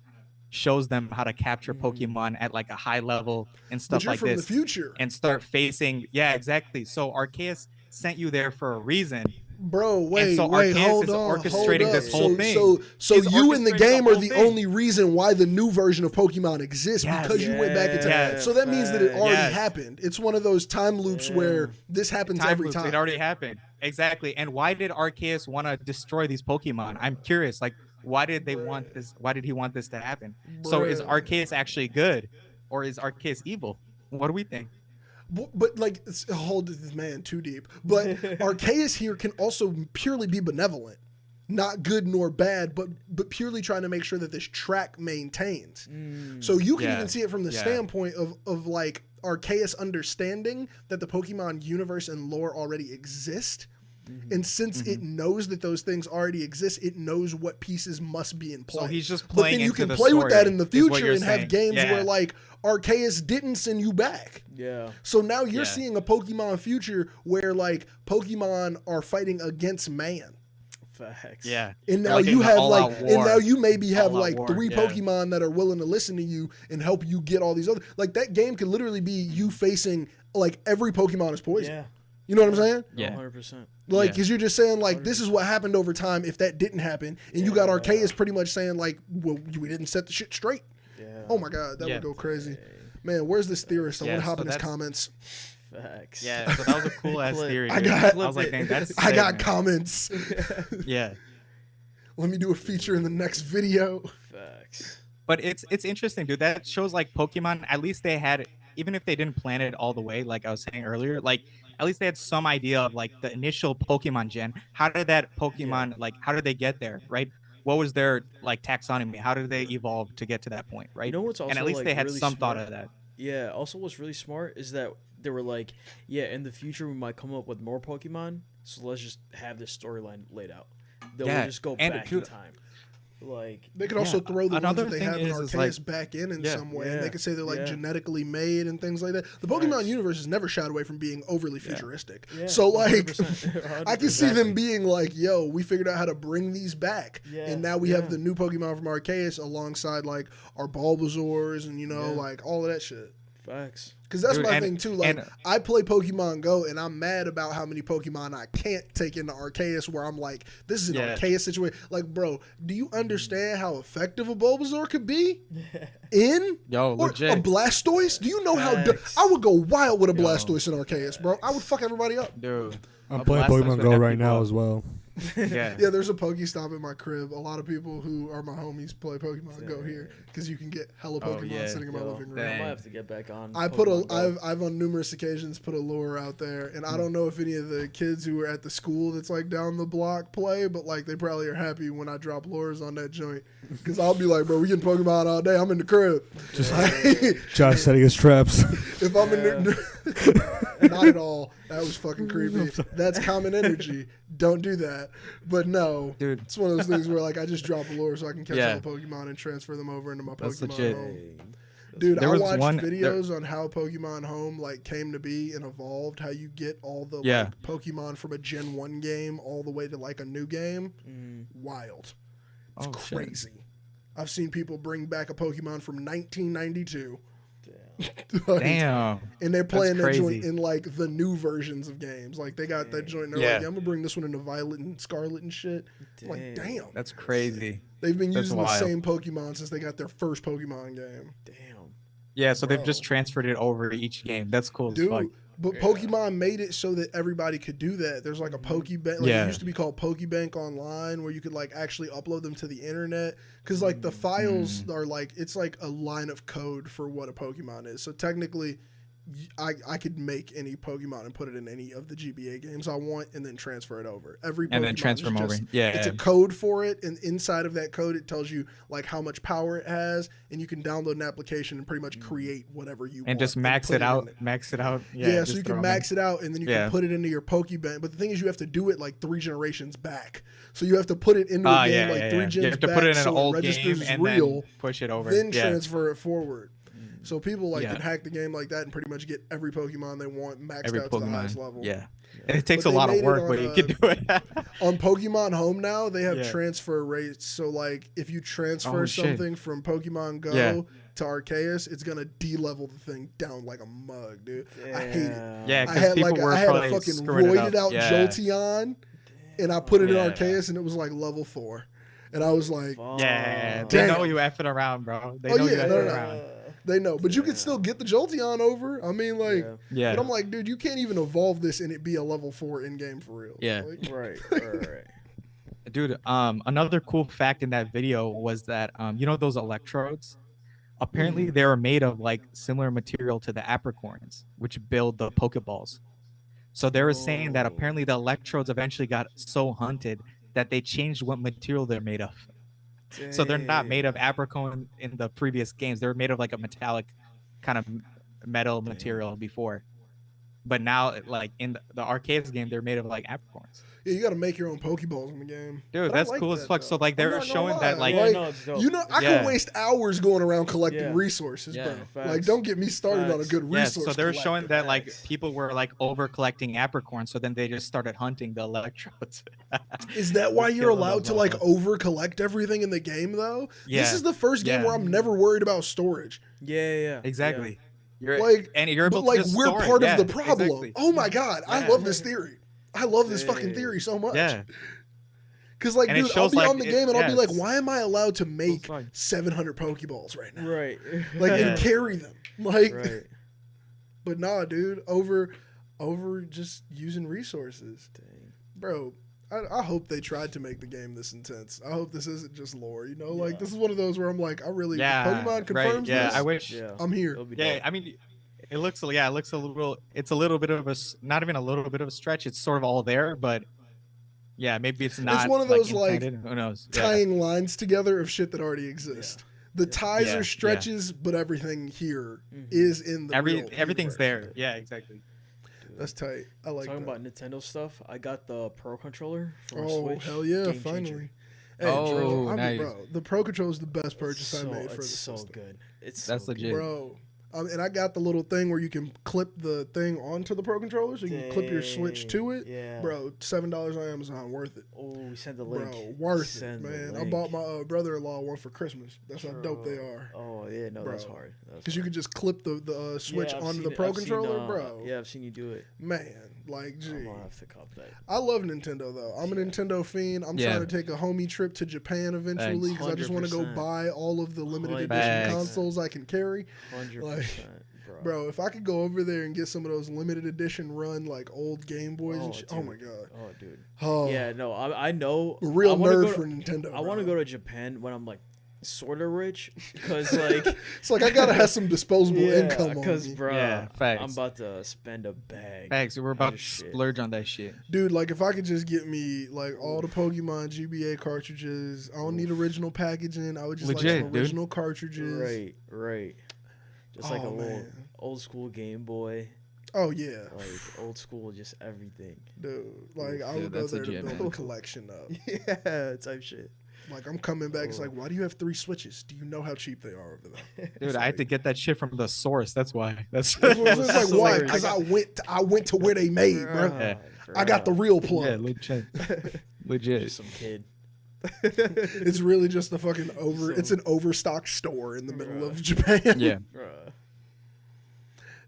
shows them how to capture Pokemon at like a high level and
But
stuff
you're
like
from
this
the future,
and start facing exactly. So Arceus sent you there for a reason.
bro. Wait,
so
wait,
Arceus
hold
is
on,
orchestrating
hold
this
up.
whole
so,
thing.
So
He's
you in the
orchestrating
game
the
are
whole
the
thing.
only reason why the new version of Pokemon exists
Yes.
because you went back in time.
Yeah,
So that means that it already
Yes.
happened. It's one of those time loops where this happens
Time
every
loops,
time.
it already happened. Exactly. And why did Arceus want to destroy these Pokemon? I'm curious. Like, why did they want this? Why did he want this to happen? So is
Bruh.
Arceus actually good, or is Arceus evil? What do we think?
But like, hold this man too deep. But Arceus here can also purely be benevolent, not good nor bad, but purely trying to make sure that this track maintains. So you can
Yeah.
even see it from the
Yeah.
standpoint of like Arceus understanding that the Pokemon universe and lore already exist. And since it knows that those things already exist, it knows what pieces must be in play.
So he's just
But
playing
then you
into
can
the
play with that
story,
in the
is what
future
you're
and have
saying.
games
Yeah.
where like Arceus didn't send you back.
Yeah.
So now you're
Yeah.
seeing a Pokemon future where like Pokemon are fighting against man.
Facts.
Yeah.
And now
Like in
you
the
have
all-out
like,
war.
and now you maybe have
All-out
like
war,
3
yeah.
Pokemon that are willing to listen to you and help you get all these other. Like that game could literally be you facing like every Pokemon is poison.
Yeah.
You know what I'm saying?
Yeah.
100%.
Like,
Yeah.
because you're just saying like this is what happened over time. If that didn't happen, and you got Arceus pretty much saying like, well, we didn't set the shit straight.
Yeah.
Oh my god, that
Yeah.
would go crazy. Man, where's this theorist? I
Yeah,
want to hop
so
in his
that's-
comments.
Facts.
Yeah, so that was a cool ass
Clip.
theory.
I
dude.
got-
I was like, dang, that's
I
sick,
got
man.
comments.
Yeah.
Let me do a feature in the next video.
Facts.
But it's interesting, dude. That shows like Pokemon, at least they had, even if they didn't plan it all the way, like I was saying earlier, like at least they had some idea of like the initial Pokemon gen. How did that Pokemon, like, how did they get there, right? What was their like taxonomy? How did they evolve to get to that point, right?
You know what's also
And at least
like
they had
really
some
smart?
thought of that.
Yeah. Also, what's really smart is that they were like, yeah, in the future we might come up with more Pokemon, so let's just have this storyline laid out. Then
Yeah,
we'll just go
and
back in time. Like,
They could also
Yeah,
throw the ones
another
that they
thing
have in
is
Arceus
like-
back in
Yeah.
some way. And
Yeah.
they could say they're like
Yeah.
genetically made and things like that. The Pokemon
Nice.
universe has never shied away from being overly
Yeah.
futuristic.
yeah,
So like
100%,
I can see
100%.
them being like, yo, we figured out how to bring these back.
Yeah,
And now we
yeah.
have the new Pokemon from Arceus alongside like our Bulbasaurs and, you know,
Yeah.
like all of that shit.
Facts.
Because that's
Dude,
my
and-
thing too. Like
and-
I play Pokemon Go, and I'm mad about how many Pokemon I can't take into Arceus. Where I'm like, this is an
Yeah.
Arceus situation. Like, bro, do you understand how effective a Bulbasaur could be in
Yo,
or
legit.
a Blastoise? Do you know how?
Facts.
I would go wild with a
Yo.
Blastoise in Arceus, bro. I would fuck everybody up.
Dude.
I'm
A
playing
Blastoise
Pokemon
would
Go
F
right
people
now
up.
as well.
Yeah.
Yeah, there's a Pokestop in my crib. A lot of people who are my homies play Pokemon Go here because you can get hella
Oh,
Pokemon
yeah.
sitting in my
Yo,
living room.
I
Dang.
might have to get back on.
I put a
Pokemon Go.
I've on numerous occasions put a lure out there, and I don't know if any of the kids who were at the school that's like down the block play, but like they probably are happy when I drop lures on that joint, because I'll be like, bro, we getting Pokemon all day. I'm in the crib.
Just
Like,
Josh setting his traps.
if I'm in the, not at all. That was fucking creepy. That's common energy. Don't do that. But no,
Dude.
it's one of those things where like I just drop a lure so I can catch
Yeah.
all the Pokemon and transfer them over into my
That's
Pokemon
legit.
home.
Dang.
Dude,
There
I
was
watched
one-
videos on how Pokemon Home like came to be and evolved. How you get all the
Yeah.
like, Pokemon from a Gen 1 game all the way to like a new game.
Mm.
Wild. It's
Oh, shit.
crazy. I've seen people bring back a Pokemon from 1992.
Damn.
Like,
Damn.
and they're playing that joint
crazy.
in like the new versions of games. Like they got that joint. And they're
Yeah.
like, yeah, I'm gonna bring this one into Violet and Scarlet and shit. I'm like, damn.
That's crazy.
They've been
That's
using the
wild.
same Pokemon since they got their first Pokemon game.
Damn.
Yeah, so they've just
Bro.
transferred it over to each game. That's cool as
Dude,
fuck.
but
Yeah.
Pokemon made it so that everybody could do that. There's like a Pokebank. Like
Yeah.
It used to be called Pokebank Online, where you could like actually upload them to the internet. Because like the files are like, it's like a line of code for what a Pokemon is. So technically, I could make any Pokemon and put it in any of the GBA games I want, and then transfer it over. Every Pokemon
And then transfer
is
them over.
just-
Yeah.
It's a code for it, and inside of that code, it tells you like how much power it has, and you can download an application and pretty much create whatever you want.
and just max
put
it
in
out.
it.
Max it out.
Yeah,
just
so you
throw
can
'em in.
max it out, and then you
Yeah.
can put it into your Pokebank. But the thing is, you have to do it like 3 generations back. So you have to put it into a game like 3 gens
You have to
back,
put it in an
so
old
it
game
registers as
and
real,
then push it over.
then
yeah.
transfer it forward. So people like
Yeah.
can hack the game like that and pretty much get every Pokemon they want maxed
Every
out to the highest
Pokemon.
level.
Yeah. And it takes
But
a
they
lot
made
of
it
work,
on,
but you can do it.
On Pokemon Home now, they have
Yeah.
transfer rates. So like if you transfer
Oh, shit.
something from Pokemon Go
Yeah.
to Arceus, it's gonna de-level the thing down like a mug, dude. I hate it.
Yeah,
I
'cause
had
people
like
were
I had a
probably
fucking
screwing it
roided
up.
out
Yeah.
Jolteon, and I put it
Yeah.
in Arceus, and it was like level 4, and I was like,
Yeah, they
Damn.
know you effing around, bro. They
Oh,
know you
yeah,
effing
no, no, no.
around.
they know, but you could
Yeah.
still get the Jolteon over. I mean, like,
Yeah.
but I'm like, dude, you can't even evolve this and it be a level 4 in game for real.
Yeah.
Like,
Right.
Dude, another cool fact in that video was that you know those electrodes? Apparently they were made of like similar material to the apricorns, which build the Pokeballs. So they were saying that
Oh.
apparently the electrodes eventually got so hunted that they changed what material they're made of. So they're not made of apricot in the previous games. They were made of like a metallic kind of metal material before. But now, like in the Arceus game, they're made of like apricorns.
yeah, you got to make your own Pokeballs in the game.
Dude,
But I
that's
like
cool as
that,
fuck.
though.
So like
I'm
they were
not gonna
showing
lie.
that like
Yeah,
Like,
no, it's dope.
You know, I
Yeah.
could waste hours going around collecting
Yeah.
resources,
Yeah.
bro.
Facts.
Like, don't get me started on a
Facts.
good
yeah,
resource.
so they were showing
collector.
that like
Facts.
people were like over collecting apricorns, so then they just started hunting the electrodes.
Is that why
Just
you're
killing them
allowed to
all.
like over collect everything in the game though?
Yeah.
This is the first game
Yeah.
where I'm never worried about storage.
Yeah.
Exactly. You're
Like,
and you're able
But like
to just
we're
store it.
part
Yeah,
of the problem.
exactly.
Oh my god, I
Yeah.
love this theory. I love this fucking
Yeah.
theory so much.
Yeah,
Cause like,
And it
dude, I'll
shows,
be
like,
on the
it-
game and I'll
yeah,
be like,
it's-
why am I allowed to make
fun.
700 Pokeballs right now?
Right.
Like
Yeah.
and carry them. Like,
right.
But nah, dude, over just using resources.
Dang.
Bro, I hope they tried to make the game this intense. I hope this isn't just lore, you know? Like,
Yeah.
this is one of those where I'm like, I really, if
Yeah,
Pokemon confirms
right. Yeah,
this,
I wish.
Yeah.
I'm here.
It'll be
Yeah,
dope.
I mean, it looks a little. It's a little bit of not even a little bit of a stretch. It's sort of all there, but yeah, maybe it's not.
It's one of those,
intended. Who knows? Yeah.
tying lines together of shit that already exists. The ties
Yeah,
are
yeah.
stretches, but everything here
Mhm.
is in the real
Everything's
universe.
there. Yeah, exactly.
Dude.
That's tight. I like
Talking
that.
about Nintendo stuff, I got the Pro controller for
Oh,
Switch.
hell yeah,
Game
finally.
changer.
Hey,
Oh, nice.
bro, the Pro Controller is the best purchase I
So-
made for the
it's so
system.
good. It's
That's
so good.
legit.
Bro. And I got the little thing where you can clip the thing onto the Pro Controller, so you can clip your Switch to it.
Yeah.
Bro, $7 on Amazon, worth it.
Oh, we sent the link.
Bro, worth
Send
it,
the
man. I
link.
bought my brother-in-law one for Christmas. That's how dope they are.
Oh yeah, no, that's
Bro.
hard.
Because you can just clip the Switch
Yeah, I've
onto
seen
the
it.
Pro
I've seen,
Controller, bro.
Yeah, I've seen you do it.
Man, like, gee.
I'm gonna have to cop that.
I love Nintendo, though. I'm a Nintendo fiend. I'm
Yeah.
trying to take a homie trip to Japan eventually because I just want to go
100%.
buy all of the limited edition
Facts.
consoles I can carry.
100%, bro.
Bro, if I could go over there and get some of those limited edition run, like, old Game Boys and shit. Oh,
dude.
my God.
Oh, dude.
Oh,
Yeah, no, I know.
a real
I wanna
nerd
go to-
for Nintendo.
I want to
bro.
go to Japan when I'm like sort of rich, because like
It's like I got to have some disposable income on
because
me.
bro,
Yeah, facts.
I'm about to spend a bag.
Thanks. We're about to
Just shit.
splurge on that shit.
Dude, like, if I could just get me, like, all the Pokemon GBA cartridges, I don't need original packaging. I would just like
Legit,
some
dude.
original cartridges.
Right. Just like a
Oh,
little
man.
old school Game Boy,
Oh, yeah.
like old school, just everything.
Dude, like, I
Dude,
would go
that's
there to
legit,
build
man.
a collection up.
Yeah, type shit.
Like, I'm coming back. It's
Oh.
like, why do you have 3 Switches? Do you know how cheap they are over there?
Dude, I had to get that shit from the source. That's why. That's
It's like,
that's
why?
hilarious.
Because I went to where they made, bro.
Yeah.
I got the real plug.
Yeah, legit. Legit.
Just some kid.
It's really just the fucking it's an overstock store in the middle of Japan.
Yeah.
Bruh.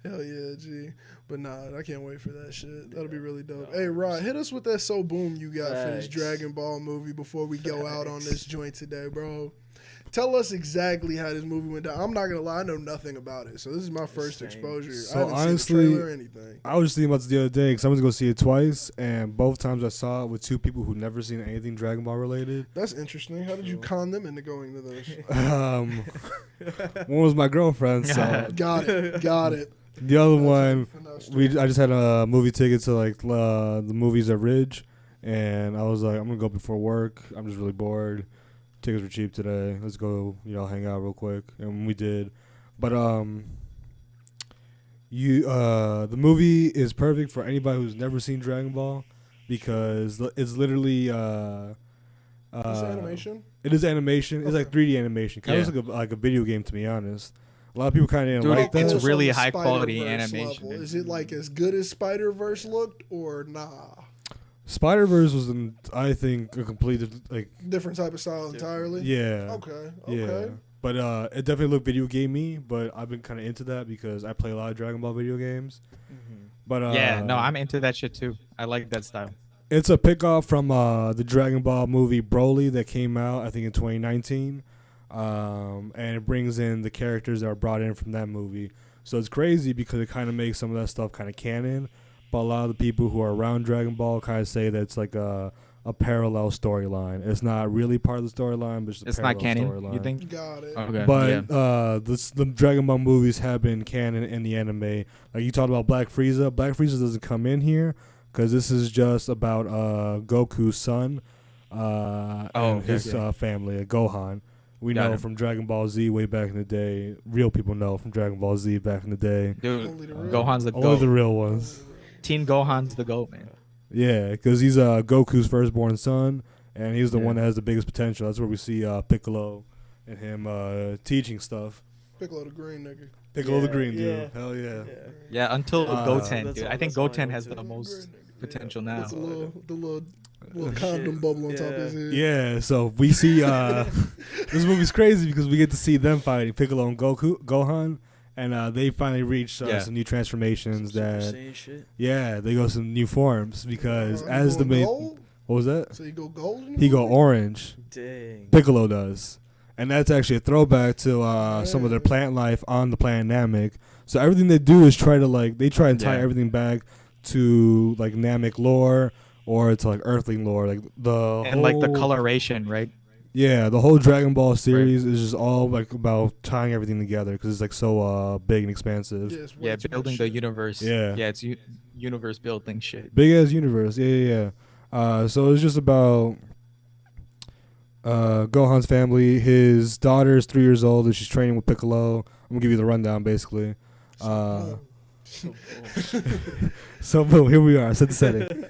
Hell yeah, G. But nah, I can't wait for that shit. That'll be really dope. Hey, Rod, hit us with that So Boom you got for this
Facts.
Dragon Ball movie before we go out on this joint today, bro. Tell us exactly how this movie went down. I'm not gonna lie, I know nothing about it, so this is my first
Same.
exposure.
So
I haven't
honestly,
seen the trailer or anything.
I was just thinking about this the other day because I went to go see it twice, and both times I saw it with 2 people who'd never seen anything Dragon Ball related.
That's interesting. How did you con them into going to those?
One was my girlfriend, so
Got it.
the other one,
Finesse.
I just had a movie ticket to like the movies at Ridge, and I was like, I'm gonna go before work. I'm just really bored. Tickets were cheap today. Let's go, hang out real quick, and we did. But the movie is perfect for anybody who's never seen Dragon Ball because it's literally
Is it animation?
It is animation. It's like
Okay.
3D animation. Kind of looks like a video game, to be honest. A lot of people kind of didn't
Dude,
like that.
it's
Almost
really
on the
high quality
Spider-Verse
animation,
level.
man.
Is it like as good as Spider-Verse looked or nah?
Spider-Verse was, I think, a complete
Different type of style entirely?
yeah,
Okay.
yeah. But it definitely looked video gamey. But I've been kind of into that because I play a lot of Dragon Ball video games.
Mhm.
But
Yeah, no, I'm into that shit too. I like that style.
it's a pick-off from the Dragon Ball movie Broly that came out, I think, in 2019. And it brings in the characters that are brought in from that movie. So it's crazy because it kind of makes some of that stuff kind of canon. But a lot of the people who are around Dragon Ball kind of say that it's like a parallel storyline. It's not really part of the storyline, but
It's
a
not
parallel
canon,
storyline.
you think?
Got it.
Okay.
But
yeah.
the Dragon Ball movies have been canon in the anime. Like you talked about Black Frieza. Black Frieza doesn't come in here because this is just about Goku's son and his family, Gohan. We
Got
know
it.
from Dragon Ball Z way back in the day. Real people know from Dragon Ball Z back in the day.
Dude,
Only the real-
Gohan's the
Only the
goat.
real ones.
Teen Gohan's the goat, man.
Yeah, because he's Goku's firstborn son, and he's the
Yeah.
one that has the biggest potential. That's where we see Piccolo and him teaching stuff.
Piccolo the green nigga.
Piccolo the
Yeah,
Green Dude.
yeah.
Hell yeah.
Yeah, until Goten,
that's
dude.
all-
I think
that's all I
Goten
know
has
too.
the most
Green nigga.
potential now.
That's the little
Oh,
condom
shit.
bubble on top of
Yeah.
his head.
Yeah, so we see this movie's crazy because we get to see them fighting Piccolo and Gohan, and they finally reach
Yeah.
some new transformations
Super
that
Saiyan shit.
they go some new forms because
You
as the
going
main
gold?
what was that?
So you go gold? in
He
the
go
movie?
orange.
Dang.
Piccolo does. And that's actually a throwback to some of their plant life on the planet Namek. So everything they do is try to tie everything back to like Namek lore or to like Earthling lore, like
like the coloration, right?
Yeah, the whole Dragon Ball series is just all like about tying everything together because it's like so big and expansive.
Building the universe.
Yeah,
it's universe building shit.
Big ass universe. Yeah. So it's just about Gohan's family. His daughter is 3 years old and she's training with Piccolo. I'm gonna give you the rundown basically. So boom, here we are. Set the setting.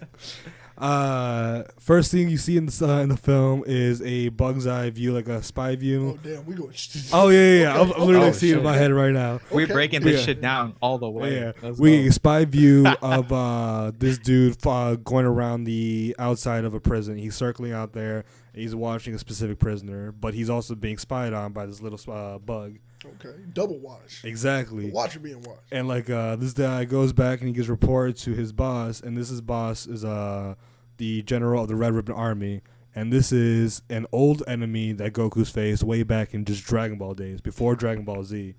First thing you see in the film is a bug's eye view, like a spy view.
Oh damn, we going.
Oh yeah. I'm literally seeing it in my head right now.
We're breaking this shit down all the way.
Yeah, we get a spy view of this dude going around the outside of a prison. He's circling out there. He's watching a specific prisoner, but he's also being spied on by this little bug.
Okay, double watch.
Exactly.
The watcher being watched.
And like this guy goes back and he gives report to his boss, and his boss is the general of the Red Ribbon Army, and this is an old enemy that Goku's faced way back in just Dragon Ball days, before Dragon Ball Z.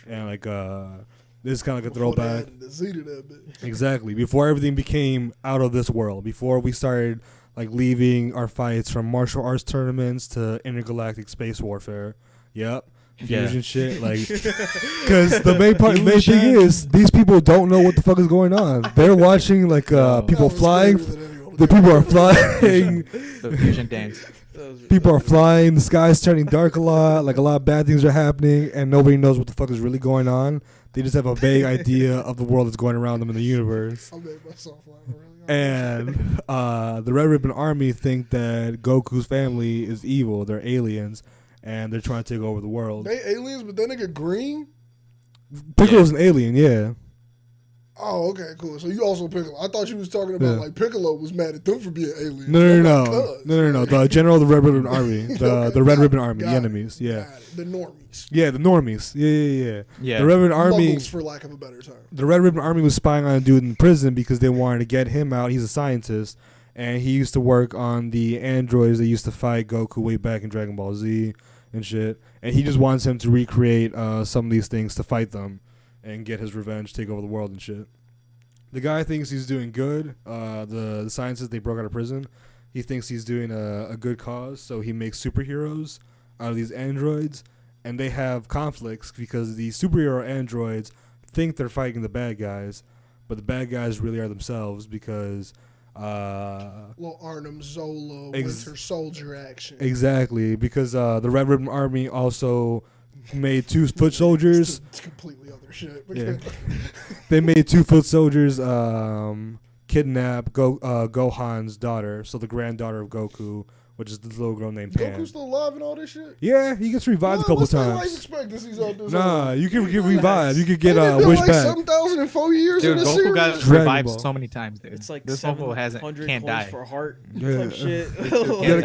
And like this is kind of like a throwback.
The Z to that bit.
Exactly. Before everything became out of this world, before we started like leaving our fights from martial arts tournaments to intergalactic space warfare. Yep. Fusion shit, like, because the main thing is these people don't know what the fuck is going on. They're watching like people flying. The people are flying.
The fusion dance.
People are flying. The sky's turning dark a lot. Like a lot of bad things are happening, and nobody knows what the fuck is really going on. They just have a vague idea of the world that's going around them in the universe.
I made myself laugh really hard.
And the Red Ribbon Army think that Goku's family is evil. They're aliens. And they're trying to take over the world.
They aliens, but that nigga green?
Piccolo's an alien, yeah.
Oh, okay, cool. So you also Piccolo. I thought you was talking about like Piccolo was mad at them for being aliens.
No. The general of the Red Ribbon Army. The Red Ribbon Army, the enemies, yeah.
The normies.
Yeah, the normies. Yeah. The Red Ribbon Army,
Muggles, for lack of a better term.
The Red Ribbon Army was spying on a dude in prison because they wanted to get him out. He's a scientist. And he used to work on the androids that used to fight Goku way back in Dragon Ball Z and shit. And he just wants him to recreate some of these things to fight them and get his revenge, take over the world and shit. The guy thinks he's doing good. The scientists, they broke out of prison. He thinks he's doing a good cause, so he makes superheroes out of these androids. And they have conflicts because the superhero androids think they're fighting the bad guys, but the bad guys really are themselves because...
Little Arnim Zola Winter Soldier action.
Exactly, because the Red Ribbon Army also made 2 foot soldiers.
It's completely other shit.
Yeah. They made 2 foot soldiers kidnap Gohan's daughter, so the granddaughter of Goku, which is the little girl named Pan.
Goku's still alive and all this shit?
Yeah, he gets revived a couple times.
Life expectancy's out this
Nah, you can get revived. You could get
wish
back.
7,004 years
dude,
in this
Goku
series?
got revived so many times, dude.
It's like
this Goku can't die
for heart
yeah.
shit.
You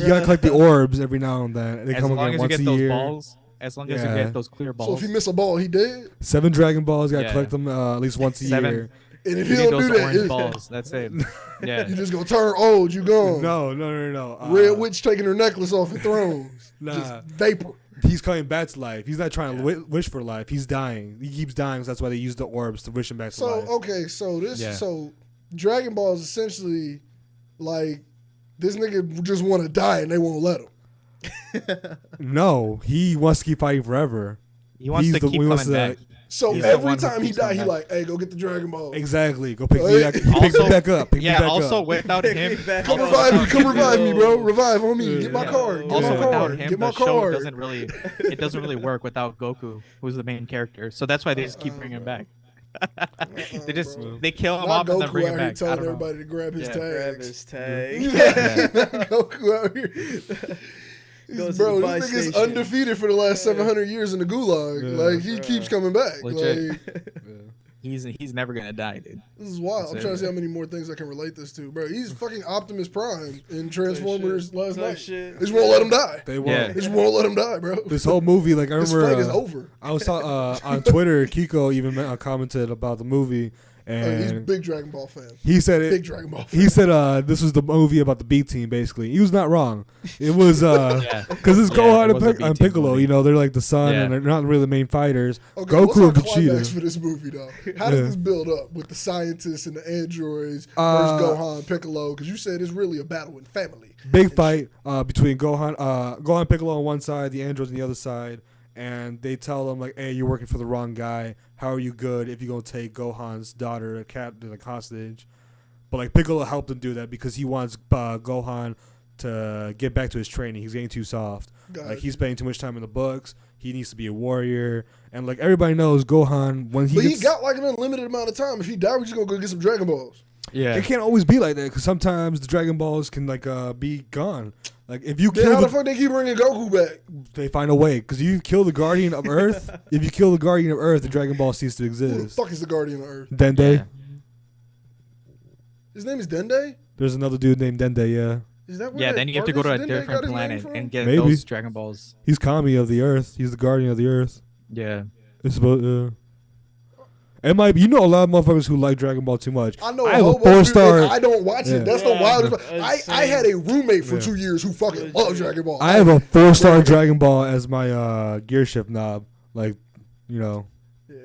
gotta collect the orbs every now and then. They come again once a year.
As long as you get those clear balls.
So if you miss a ball, he dead?
7 Dragon Balls, gotta collect them at least once a year.
And if you don't do that,
orange balls, that's it. Yeah.
You just gonna turn old, you gone.
No.
Red Witch taking her necklace off and thrones.
Nah.
Just vapor.
He's coming back to life. He's not trying to wish for life. He's dying. He keeps dying, so that's why they use the orbs to wish him back to life.
So Dragon Ball is essentially like this nigga just want to die and they won't let him.
No, he wants to keep fighting forever.
He wants to keep coming back.
So every time he die, he like, hey, go get the Dragon Ball.
Exactly. Go pick me back up.
Without him,
come revive me, bro. Revive on me. Get my card.
Without him, the show doesn't really work without Goku, who's the main character. So that's why they just keep bringing him back. They kill him off and then bring him back.
Telling everybody to grab his
tag.
Goku out here. Bro, this nigga's undefeated for the last 700 years in the gulag. Like, he keeps coming back.
Legit.
Like,
he's never gonna die, dude.
This is wild. I'm trying to see how many more things I can relate this to. Bro, he's fucking Optimus Prime in Transformers last night. They just won't let him die.
They won't.
They just won't let him die, bro.
This whole movie, like, I remember...
This fight is over.
I was on Twitter, Kiko even commented about the movie,
He's a
and
big Dragon Ball fan.
he said
Big
it.
Dragon Ball fan.
He said this was the movie about the B team. Basically, he was not wrong. It was because it's Gohan
it was a
and
B-team
Piccolo.
movie.
You know, they're like the son,
Yeah.
and they're not really the main fighters.
Okay, what's
Goku
our
and
climax
Vegeta.
for this movie, though? How did
Yeah.
this build up with the scientists and the androids versus Gohan, Piccolo? Because you said it's really a battle in family.
Big fight between Gohan Piccolo on one side, the androids on the other side, and they tell them like, "Hey, you're working for the wrong guy. How are you good if you're gonna take Gohan's daughter, like hostage?" But like Piccolo helped him do that because he wants Gohan to get back to his training. He's getting too soft. Like he's spending too much time in the books. He needs to be a warrior, and like everybody knows Gohan when
But he got like an unlimited amount of time. If he died, we're just gonna go get some Dragon Balls.
Yeah.
It can't always be like that because sometimes the Dragon Balls can like be gone. Like if you
Then
kill
how the fuck they keep bringing Goku back?
they find a way because you kill the Guardian of Earth. If you kill the Guardian of Earth, the Dragon Ball ceases to
Who the
exist.
fuck is the Guardian of Earth?
Dende.
Yeah.
His name is Dende?
There's another dude named Dende. Yeah,
Is that where
Yeah, then you have to go to a
artist Dende got
different
his name
planet
from?
and get
Maybe.
those Dragon Balls.
he's Kami of the Earth. He's the Guardian of the Earth.
Yeah.
It's about. It might be. You know a lot of motherfuckers who like Dragon Ball too much.
I know
I
a
have
whole
a
bunch of
4-star.
people, I don't watch
Yeah.
it. That's the
Yeah,
wildest. I had a roommate for
Yeah.
2 years who fucking loved Dragon Ball.
I have a 4-star Dragon Ball as my gear shift knob. Like, you know.
Yeah.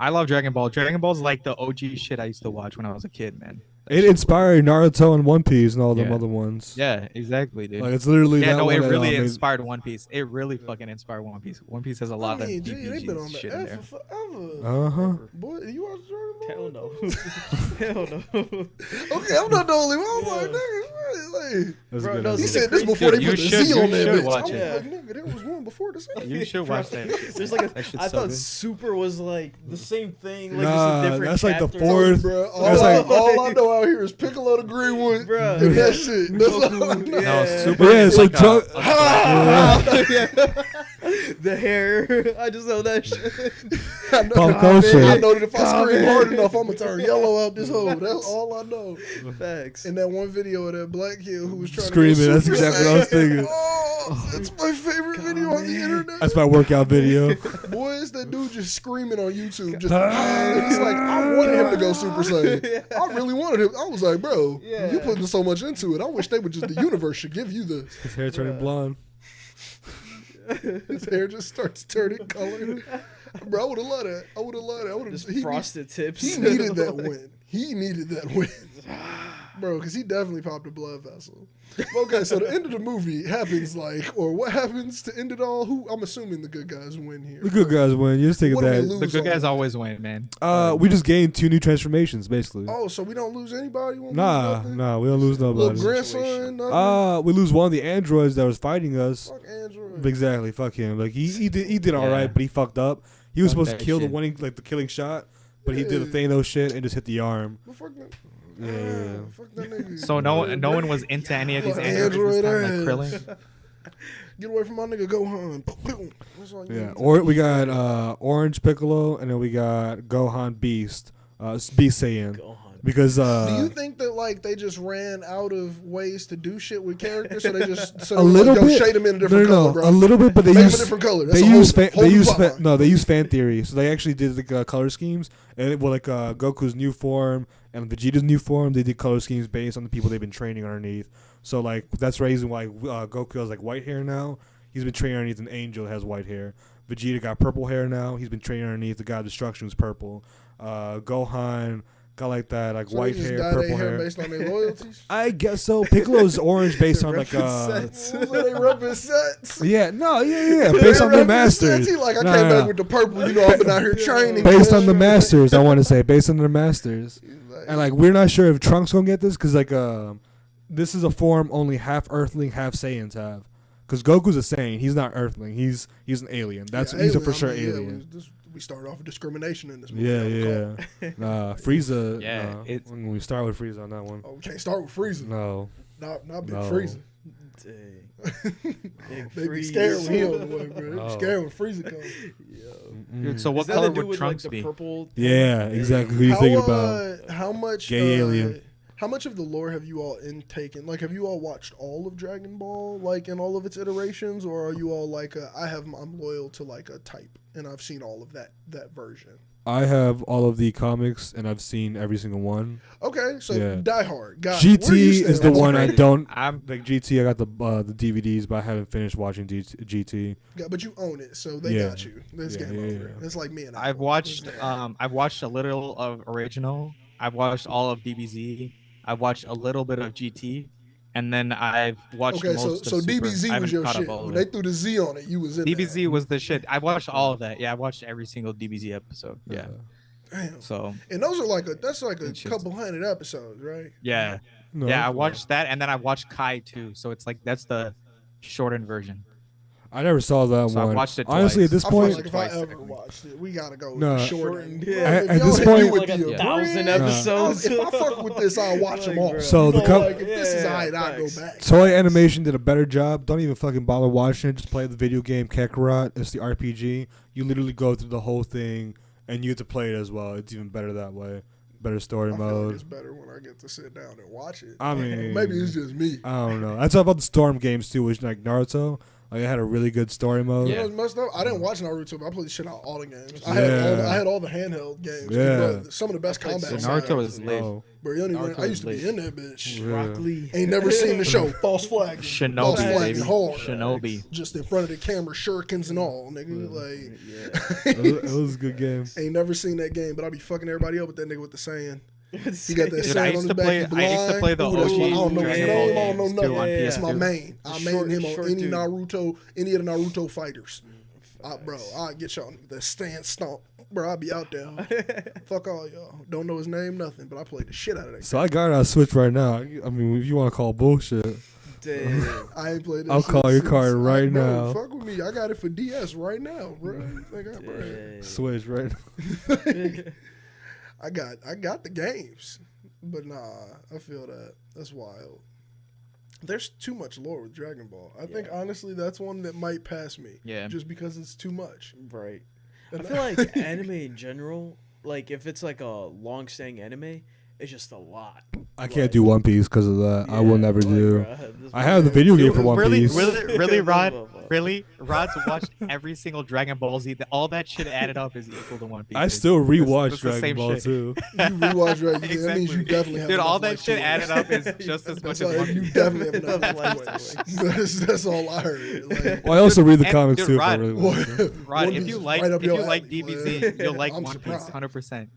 I love Dragon Ball. Dragon Ball's like the OG shit I used to watch when I was a kid, man.
It inspired Naruto and One Piece and all them
Yeah.
other ones.
Yeah, exactly, dude.
Like it's literally
Yeah,
that
no,
one
it
that,
really
made-
inspired One Piece. It really fucking inspired One Piece. One Piece has a lot
I mean,
of
gee, they've been on
DPG
the
shit in
F
there.
for forever.
Uh-huh.
Boy, you watch Dragon Ball?
Hell no. Hell no.
Okay, I'm not the only one. I'm like, nigga, what? Like,
That's
Bro,
good.
no,
he
Dude,
said this before
you
they put the
should-
Z
you
on that
should
bitch.
watch
I was
it.
like, nigga, there was one before the Z.
You should watch that. shit.
There's like
That shit's
I
so
thought
good.
Super was like the same thing. Like
Nah,
just a different
that's like the
chapter.
fourth-
Bro,
That's like-
all I know out here is Piccolo the Green One
Bruh.
and that shit. That's all I
Goku,
know.
No,
Yeah.
Super
Yeah,
is
so
like
Chuck-
The hair. I just know that shit.
I know,
Pop
I
culture.
know that if I scream hard enough, I'm gonna turn yellow out this hole. That's all I know.
Facts.
In that one video of that black kid who was trying
Screaming,
to go
that's
Super
exactly what I was
Saiyan.
thinking.
Oh, it's my favorite video on the internet.
That's my workout video.
Boy, it's that dude just screaming on YouTube. Just, and he's like, I wanted him to go Super Saiyan. I really wanted him. I was like, bro,
Yeah.
you putting so much into it. I wish they would just, the universe should give you this.
His hair turning blonde.
His hair just starts turning color. Bro, I would have loved that. I would have loved that. I would
Just
have.
frosted tips.
He needed that win. He needed that win. Bro, because he definitely popped a blood vessel. Okay, so the end of the movie happens or what happens to end it all? Who I'm assuming the good guys win here.
The good guys win. You're just thinking
What do we
that.
lose
The good
on
guys
that?
always win, man.
We just gained 2 new transformations, basically.
Oh, so we don't lose anybody? We won't lose
Nah,
nothing?
nah, we don't lose
Little
nobody.
grandson? Nothing?
We lose one of the androids that was fighting us.
Fuck Android.
Exactly, fuck him. Like he did all right,
Yeah.
but he fucked up. He was
Fuck
supposed to
that
kill
shit.
the killing shot, but he did the
Yeah.
Thanos shit and just hit the arm.
But fuck that.
Yeah.
Fuck that nigga.
So no one was into any of these
Fuck
androids this time, like
Android
Krillin.
Get away from my nigga Gohan. Boom. That's all you
Yeah,
need.
or we got Orange Piccolo, and then we got Gohan Beast, Beast Saiyan,
Gohan.
because
Do you think that they just ran out of ways to do shit with characters, so they just
a little bit.
shade them in a different color, bro?
a little bit, but they
Make 'em a
use
different color. That's
They
a
use
whole new plot line.
they use fan theory. So they actually did the color schemes, and Goku's new form and Vegeta's new form. They did color schemes based on the people they've been training underneath. So that's the reason why Goku has white hair now. He's been training underneath an angel that has white hair. Vegeta got purple hair now. He's been training underneath the god of destruction who's purple. Gohan got that
So
white
they just
hair,
dye
purple
their
hair.
based on their loyalties.
I guess so. Piccolo's orange based on
Represents.
So they represent.
yeah, based on their masters.
He I
Nah,
came
nah.
back with the purple. You know, I've been out here training.
Based on the masters, I want to say based on their masters. And we're not sure if Trunks gonna get this because this is a form only half Earthling, half Saiyans have. Because Goku's a Saiyan, he's not Earthling. He's an alien. He's a for sure alien.
We started off with discrimination in this movie.
Yeah. Frieza.
Yeah,
when we start with Frieza on that one.
Oh, we can't start with Frieza.
No.
Not big
No.
Frieza.
Dang.
They be scared when he on the way, bro. They be
Oh.
scared when Frieza comes.
Dude, so what
Is that
color
to do
would
with
Trunks
the
be?
purple?
Yeah, exactly. Who you thinking about?
How much?
Gay alien.
How much of the lore have you all intaken? Have you all watched all of Dragon Ball, in all of its iterations, or are you all I'm loyal to a type, and I've seen all of that version?
I have all of the comics and I've seen every single one.
Okay, so
Yeah.
Die Hard. Got it. Where you
GT is
stand
the
on
one
that?
I
crazy.
don't.
I'm
Like GT, I got the DVDs, but I haven't finished watching GT.
But you own it, so they
Yeah.
got you. This
Yeah,
game
yeah,
over.
yeah.
It's like me and
I've
Apple.
watched
It's game.
I've watched a little of original. I've watched all of DBZ. I've watched a little bit of GT, and then I've watched
Okay, so
most of Super.
DBZ
I
was
haven't
your
caught up
shit.
all
When
of
they
it.
threw the Z on it, you was in
DBZ was the shit. I watched all of that. Yeah, I watched every single DBZ episode. Yeah.
there. Damn.
So
And those are like that's like a
It's just-
couple hundred episodes, right?
yeah,
No,
yeah. I watched that, and then I watched Kai too. So it's like that's the shortened version.
I never saw that
So I
one.
watched it
Honestly, at
twice.
this
I feel
point,
like if
Twice,
I ever
technically.
watched it, we gotta go
No.
shorten.
Yeah.
At this point-
like 1,000
brand,
episodes.
If I fuck with this, I'll watch them all.
bro.
So
You
the
know,
com-
like, if this is
Yeah,
alright, I'll go
facts.
back.
Toei Animation did a better job. Don't even fucking bother watching it. Just play the video game Kakarot. It's the RPG. You literally go through the whole thing, and you get to play it as well. It's even better that way. Better story
I feel like
mode.
it's better when I get to sit down and watch it.
I mean,
Maybe it's just me.
I don't know. I talk about the Storm games too, which like Naruto. Like it had a really good story mode.
You know what's messed up? I didn't watch Naruto, but I played the shit out of all the games. I
Yeah.
had all the handheld games.
Yeah.
Bro, some of the best
I played
combat.
Naruto
scenes.
is lit.
Oh,
Bro, you don't even,
Naruto
I used to
is
be in that bitch.
Yeah.
Rock Lee.
Ain't never seen the show. False flag. False
Shinobi,
flag
baby.
hard.
Shinobi.
Just in front of the camera, shurikens and all, nigga. Like,
Yeah.
it was a good game.
ain't never seen that game, but I be fucking everybody up with that nigga with the sand. He got that
Dude,
sand
I
on
used
his
to
back.
play.
He
I used to
blind.
play the
Ooh, that's my- I don't
OG
know his
Dragon
name.
Ball
I don't know
games
nothing.
too on
Yeah,
That's my
PS2.
main. I
The
main
short-
him on
short
any
dude.
Naruto, any of the Naruto fighters. Bro, I'll get y'all the stand stomp. Bro, I'll be out there. Fuck all y'all. Don't know his name, nothing, but I played the shit out of that.
So I got it on Switch right now. I mean, if you want to call bullshit,
Damn.
I ain't played that
I'll
shit
call your
since-
card right
bro,
now.
Fuck with me. I got it for DS right now, bro. I got, bro.
Damn.
Switch right now.
I got the games. But nah, I feel that. That's wild. There's too much lore with Dragon Ball. I think honestly that's one that might pass me.
Yeah.
Just because it's too much.
Right. I
And
feel like anime in general, like if it's like a long-staying anime, it's just a lot.
I can't do One Piece because of that. I will
Yeah,
never
like,
do.
bruh, this
I have the video game for One
really,
Piece.
really, Rod, really, Rod's watched every single Dragon Ball Z. All that shit added up is equal to One Piece.
I still rewatch
That's the
Dragon
same
Ball
shit.
too.
You rewatch Dragon Ball. That means you
Exactly.
definitely have
Dude,
enough
all that
life
shit
to
added
win.
up is just as much
That's
as
all,
One
you
Piece.
definitely have enough life
That's
to win. That's all I heard. Like,
Well, I also read the
And,
comics
dude,
too. If I
Rod-
really want to.
Rod,
One
if
Piece
you
is
like
right up your alley,
DBZ, you'll like
I'm
One Piece,
surprised.
100%.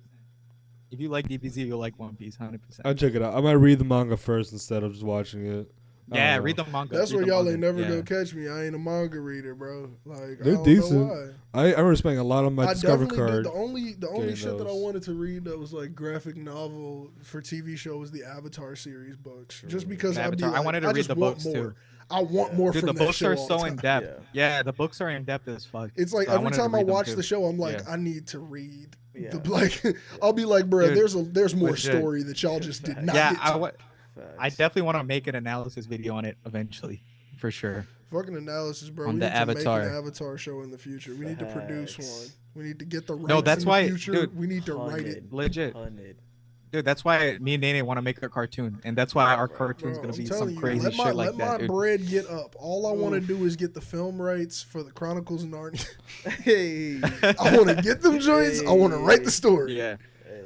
If you like DBZ, you'll like One Piece, 100%.
I'll check it out. I might read the manga first instead of just watching it. I
Yeah,
don't know.
read the manga.
That's
read
where
the
y'all
manga.
ain't never
Yeah.
gonna catch me. I ain't a manga reader, bro. Like I
They're
don't
decent.
know why.
I remember spending a lot on my
I
Discover
definitely
card.
did. The only
getting
shit that I
those.
wanted to read that was like graphic novel for TV show was the Avatar series books. Just because I'd be
Avatar.
like,
I wanted to read
just
the
want
books
more.
too.
I want more
Dude,
from
the
that
books
show
are
all
so
the
in
time.
depth. Yeah, the books are in depth as fuck.
It's like
So I
every
wanted to
time I
read them
watch
too.
the show, I'm like,
Yeah.
I need to read.
Yeah.
Like, I'll be like, bro,
Dude,
there's more
legit.
story that y'all just did not
Yeah,
get to.
I definitely want to make an analysis video on it eventually, for sure.
Fucking analysis, bro.
On
We
the
need to
Avatar.
make an Avatar show in the future. We need to produce
Facts.
one. We need to get the rights
No, that's
in the
why-
future.
dude,
we need to write it.
Legit.
Hunted.
Dude, that's why me and Nene want to make a cartoon, and that's why our cartoon's
Bro,
gonna
I'm
be
telling
some
you,
crazy
let my,
shit like
let
that,
my
dude.
bread get up. All I want to do is get the film rights for the Chronicles of Narnia.
Hey.
I want to get them joints. I want to write the story.
Yeah.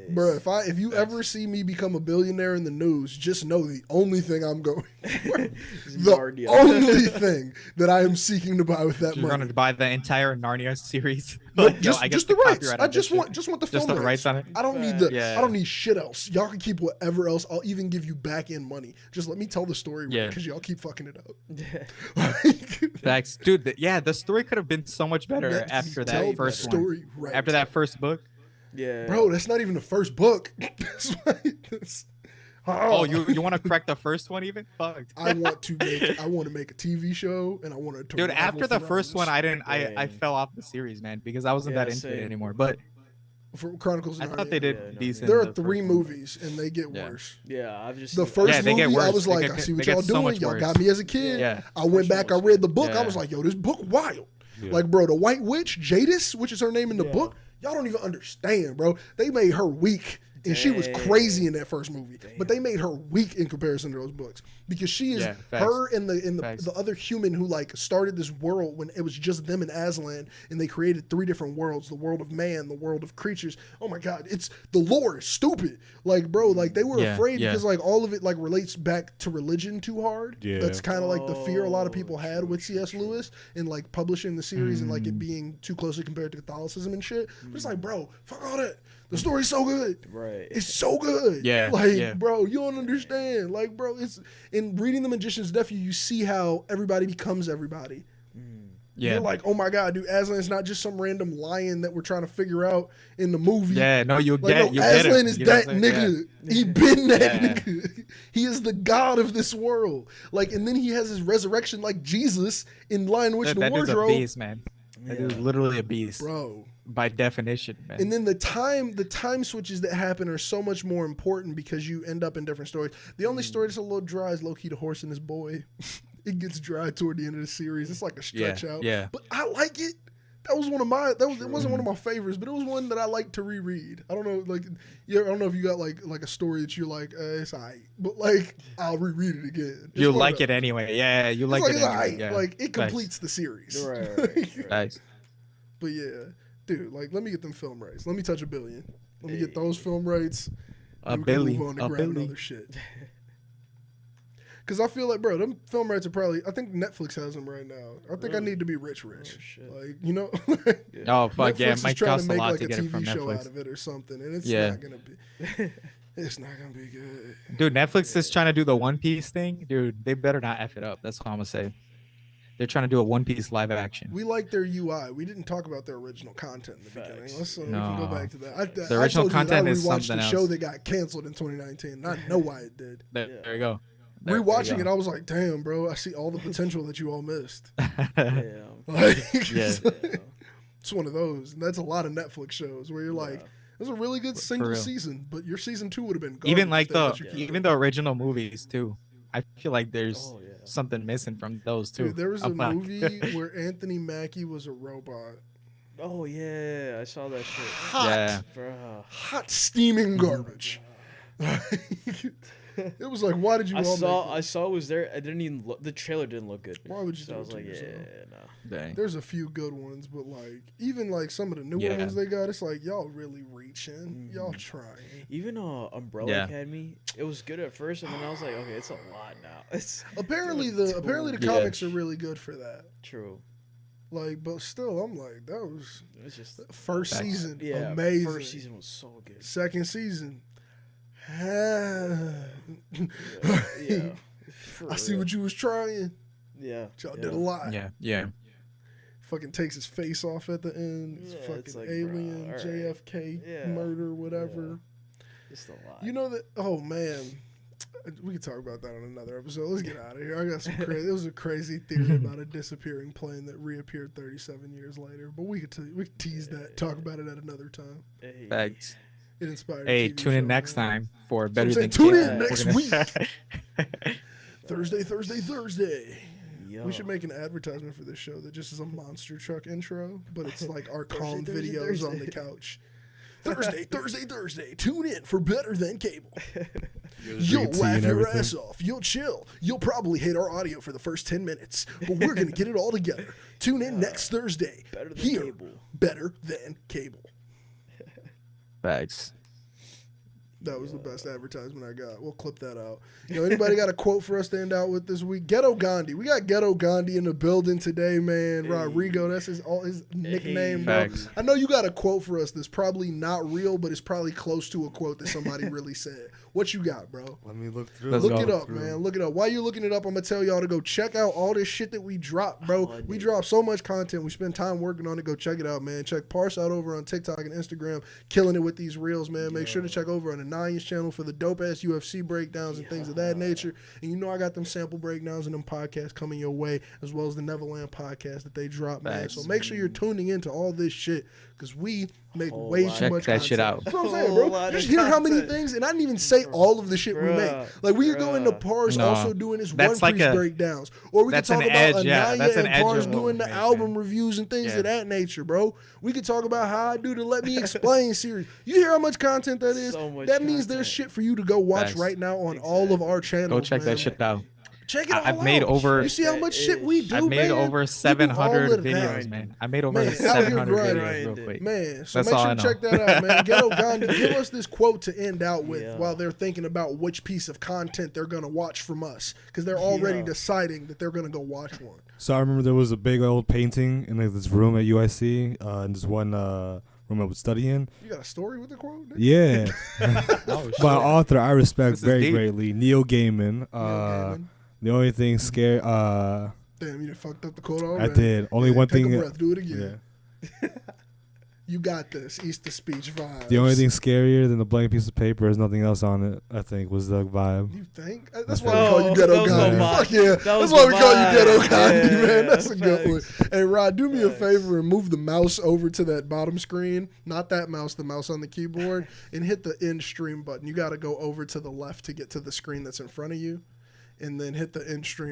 Bro, if you ever see me become a billionaire in the news, just know the only thing I'm going the
Narnia.
only thing that I am seeking to buy with that
You're
money.
gonna buy the entire Narnia series.
No,
Like, yo,
just
I guess
the rights.
copyright
I
on that
just
shit.
want the film
Just the rights on it.
I don't need the
Yeah.
I don't need shit else. Y'all can keep whatever else. I'll even give you back end money. Just let me tell the story
Yeah.
because y'all keep fucking it up.
Yeah.
Like,
Facts, dude. The story could have been so much better
let me
after
tell
that
the
first
story
one.
right.
After that first book.
Yeah.
Bro, that's not even the first book. That's why this-
Oh, you want to crack the first one even? Fuck.
I want to make a TV show and I want to
Dude, after the first one, I
Dang.
fell off the series, man, because I wasn't
Yeah,
that into it
same.
anymore. But
for Chronicles
I
of
thought
Narnia.
they did
Yeah, no,
decent.
There are
the
3
first one.
movies and they get
Yeah.
worse.
Yeah, I've just
The
seen-
first
Yeah, they get
movie, I
worse.
was
They
like,
get-
I see what
they get
y'all
so
doing.
much
Y'all
worse.
got me as a kid.
Yeah.
I went back, I read the book. I
Yeah.
was like, yo, this book wild.
Yeah.
Like, bro, the White Witch, Jadis, which is her name in the
Yeah.
book, y'all don't even understand, bro. They made her weak and she was
Dang.
crazy in that first movie.
Damn.
But they made her weak in comparison to those books because she is
facts.
her and the
Facts.
other human who like started this world when it was just them and Aslan, and they created 3 different worlds: the world of man, the world of creatures. Oh my God, it's the lore is stupid. Like, bro, like they were afraid because like all of it like relates back to religion too hard.
Yeah.
That's kind of like the fear a lot of people had with C.S. Lewis and like publishing the series and like it being too closely compared to Catholicism and shit. But it's like, bro, fuck all that. The story's so good.
Right.
It's so good.
Yeah,
Like,
yeah.
bro, you don't understand. Like, bro, it's in reading The Magician's Nephew, you see how everybody becomes everybody.
Yeah.
You're like, oh my God, dude, Aslan's not just some random lion that we're trying to figure out in the movie.
Yeah, no, you
Like,
get
no,
it.
Aslan is
You know
that
what I'm saying?
nigga. He been that
Yeah.
nigga. He is the god of this world. Like, and then he has his resurrection like Jesus in Lion, Witch,
Yeah.
and
That dude's a
Wardrobe.
beast, man. That dude's
Yeah.
literally a beast,
Bro.
by definition, man.
And then the time switches that happen are so much more important because you end up in different stories. The only story that's a little dry is low-key The Horse and His Boy. It gets dry toward the end of the series. It's like a stretch out.
Yeah.
But I like it. That was one of my. It wasn't one of my favorites, but it was one that I like to reread. I don't know, like, yeah, I don't know if you got like a story that you're like, it's alright, but like I'll reread it again.
You like it anyway. Yeah, you like it
it's
anyway.
alright.
Yeah.
Like it
Facts.
completes the series.
Right.
Facts.
But yeah, dude, like let me get them film rights. Let me touch $1 billion. Let me get those film rights.
A
and we can
billion.
move on to
A
grab
billion.
another shit. Because I feel like, bro, them film rights are probably. I think Netflix has them right now. I think I need to be rich.
Oh, shit.
Like, you know.
Oh fuck yeah,
Netflix
it
is
might
trying
cost
to
a
make
lot
like
to
a
get it from
TV show out
Netflix.
of it or something, and it's
Yeah.
not gonna be. It's not gonna be good.
Dude, Netflix is trying to do the One Piece thing. Dude, they better not F it up. That's all I'm gonna say. They're trying to do a One Piece live action.
We like their UI. We didn't talk about their original content in the beginning.
Facts.
We can go
No.
back to that.
The original content
I
is
rewatched
something
the
else.
show that got canceled in 2019. And I know why it did.
There you go. There you
Rewatching it,
go.
I was like, damn, bro, I see all the potential that you all missed.
Yeah.
Like,
Yeah.
it's one of those. And that's a lot of Netflix shows where you're like, it was a really good single
real.
season, but your season 2 would have been
Even
garbage
like
if they
the
let you keep
even
it.
the original movies too. I feel like there's
Oh, yeah.
something missing from those too.
Dude, there was a
I'm not-
movie where Anthony Mackie was a robot.
Oh yeah, I saw that shit.
Hot,
Yeah.
Bruh.
hot steaming garbage. It was like, why did you
I
all
saw
make
it was there. I didn't even look. The trailer didn't look good.
Why would you
So
do
I
it
was
to
like,
yourself?
yeah, no.
Dang.
There's a few good ones, but like even like some of the newer
Yeah.
ones they got, it's like y'all really reaching, y'all
Mm-hmm.
trying.
Even Umbrella
Yeah.
Academy, it was good at first, and then I was like, okay, it's a lot now. It's
Apparently
doing
the
Yeah.
comics are really good for that.
true.
Like, but still, I'm like, that was
It's just
first
Facts.
season,
yeah.
amazing.
First season was so good.
Second season,
Yeah. For
I see
real.
what you was trying.
Yeah.
Y'all
yeah.
did a lot.
Yeah.
Fucking takes his face off at the end. It's
Yeah,
fucking
it's like,
alien,
bruh, alright.
JFK,
Yeah,
murder, whatever.
Just a lot.
You know that? Oh man, we could talk about that on another episode. Let's get out of here. I got some crazy. It was a crazy theory about a disappearing plane that reappeared 37 years later. But we could tease that. Talk about it at another time.
Hey.
Facts.
It inspired. a
Hey,
TV
tune in
show,
next
man.
time for better
saying,
than
tune
Cable.
in
We're
next
gonna-
Thursday.
Yo.
We should make an advertisement for this show that just is a monster truck intro, but it's like our calm
Thursday,
videos on the
Thursday.
couch. Thursday. Tune in for Better Than Cable. You'll laugh your ass off. You'll chill. You'll probably hate our audio for the first 10 minutes, but we're going to get it all together. Tune in next Thursday.
Better Than
Here,
Cable.
Better Than Cable.
Facts.
That was the best advertisement I got. We'll clip that out. Anybody got a quote for us to end out with this week? Ghetto Gandhi. We got Ghetto Gandhi in the building today, man.
Hey.
Rodrigo, that's his nickname, bro.
Facts.
I know you got a quote for us that's probably not real, but it's probably close to a quote that somebody really said. What you got, bro?
Let me look through.
Let's
Look
go.
it up, man. Look it up. While you're looking it up, I'm gonna tell y'all to go check out all this shit that we drop, bro.
Oh,
We
dude.
drop so much content. We spend time working on it. Go check it out, man. Check Parse out over on TikTok and Instagram, killing it with these reels, man. Make sure to check over on Ananya's channel for the dope ass UFC breakdowns and things of that nature. And you know I got them sample breakdowns and them podcasts coming your way, as well as the Nevaland podcast that they drop, man.
Facts.
So make sure you're tuning into all this shit because we make
Whole
way
lot.
too
Check
much
that
content.
shit out.
That's what I'm saying,
Whole
bro.
lot
Just
of
hear how many
content.
things, and I didn't even say all of the shit we make.
Bruh.
Like we could go into
Bruh.
Parse
No.
also doing his One
That's
Piece
like a-
breakdowns, or we could
that's
talk
an
about
edge,
Ananya
yeah. That's an
and
edge
Parse
of
doing the
information.
album reviews and things
Yeah.
of that nature, bro. We could talk about how I do the Let Me Explain series. You hear how much content that is?
So much
That that means there's shit for you to go watch
Facts.
right now on all of our channels.
Go check
man.
that shit out.
Check it all
I've made
out.
over.
You see how much shit we do,
I've made
man?
over
We do
700
all of
videos,
that.
man. I made over
Man, out here
700
grinding.
videos real quick.
Man, so
That's
make
all
sure
I
to
know.
check that out, man. Ghetto Gandhi, give us this quote to end out with
Yeah.
while they're thinking about which piece of content they're going to watch from us, because they're already
Yeah.
deciding that they're going to go watch one.
So I remember there was a big old painting in like this room at UIC, in this one room I would study in.
You got a story with the quote? nigga?
Yeah.
Oh,
By an author I respect
This is
very
deep.
greatly, Neil Gaiman.
Yeah, man.
The only thing scary,
Damn, you done fucked up the quote
I
already.
did. Only one
take
thing.
a breath. Do it again.
Yeah.
You got this. Easter speech vibes.
The only thing scarier than the blank piece of paper, there's nothing else on it. I think was the vibe.
You think?
That's
That's why we call
Oh,
you Ghetto
that was the
Gandhi.
vibe.
Fuck yeah.
That
That's
was
why
the
we call you Ghetto
vibe.
Gandhi,
Yeah,
man. That's a good one.
facts.
Hey, Rod, do me a
Facts.
favor and move the mouse over to that bottom screen. Not that mouse, the mouse on the keyboard, and hit the end stream button. You got to go over to the left to get to the screen that's in front of you, and then hit the end stream.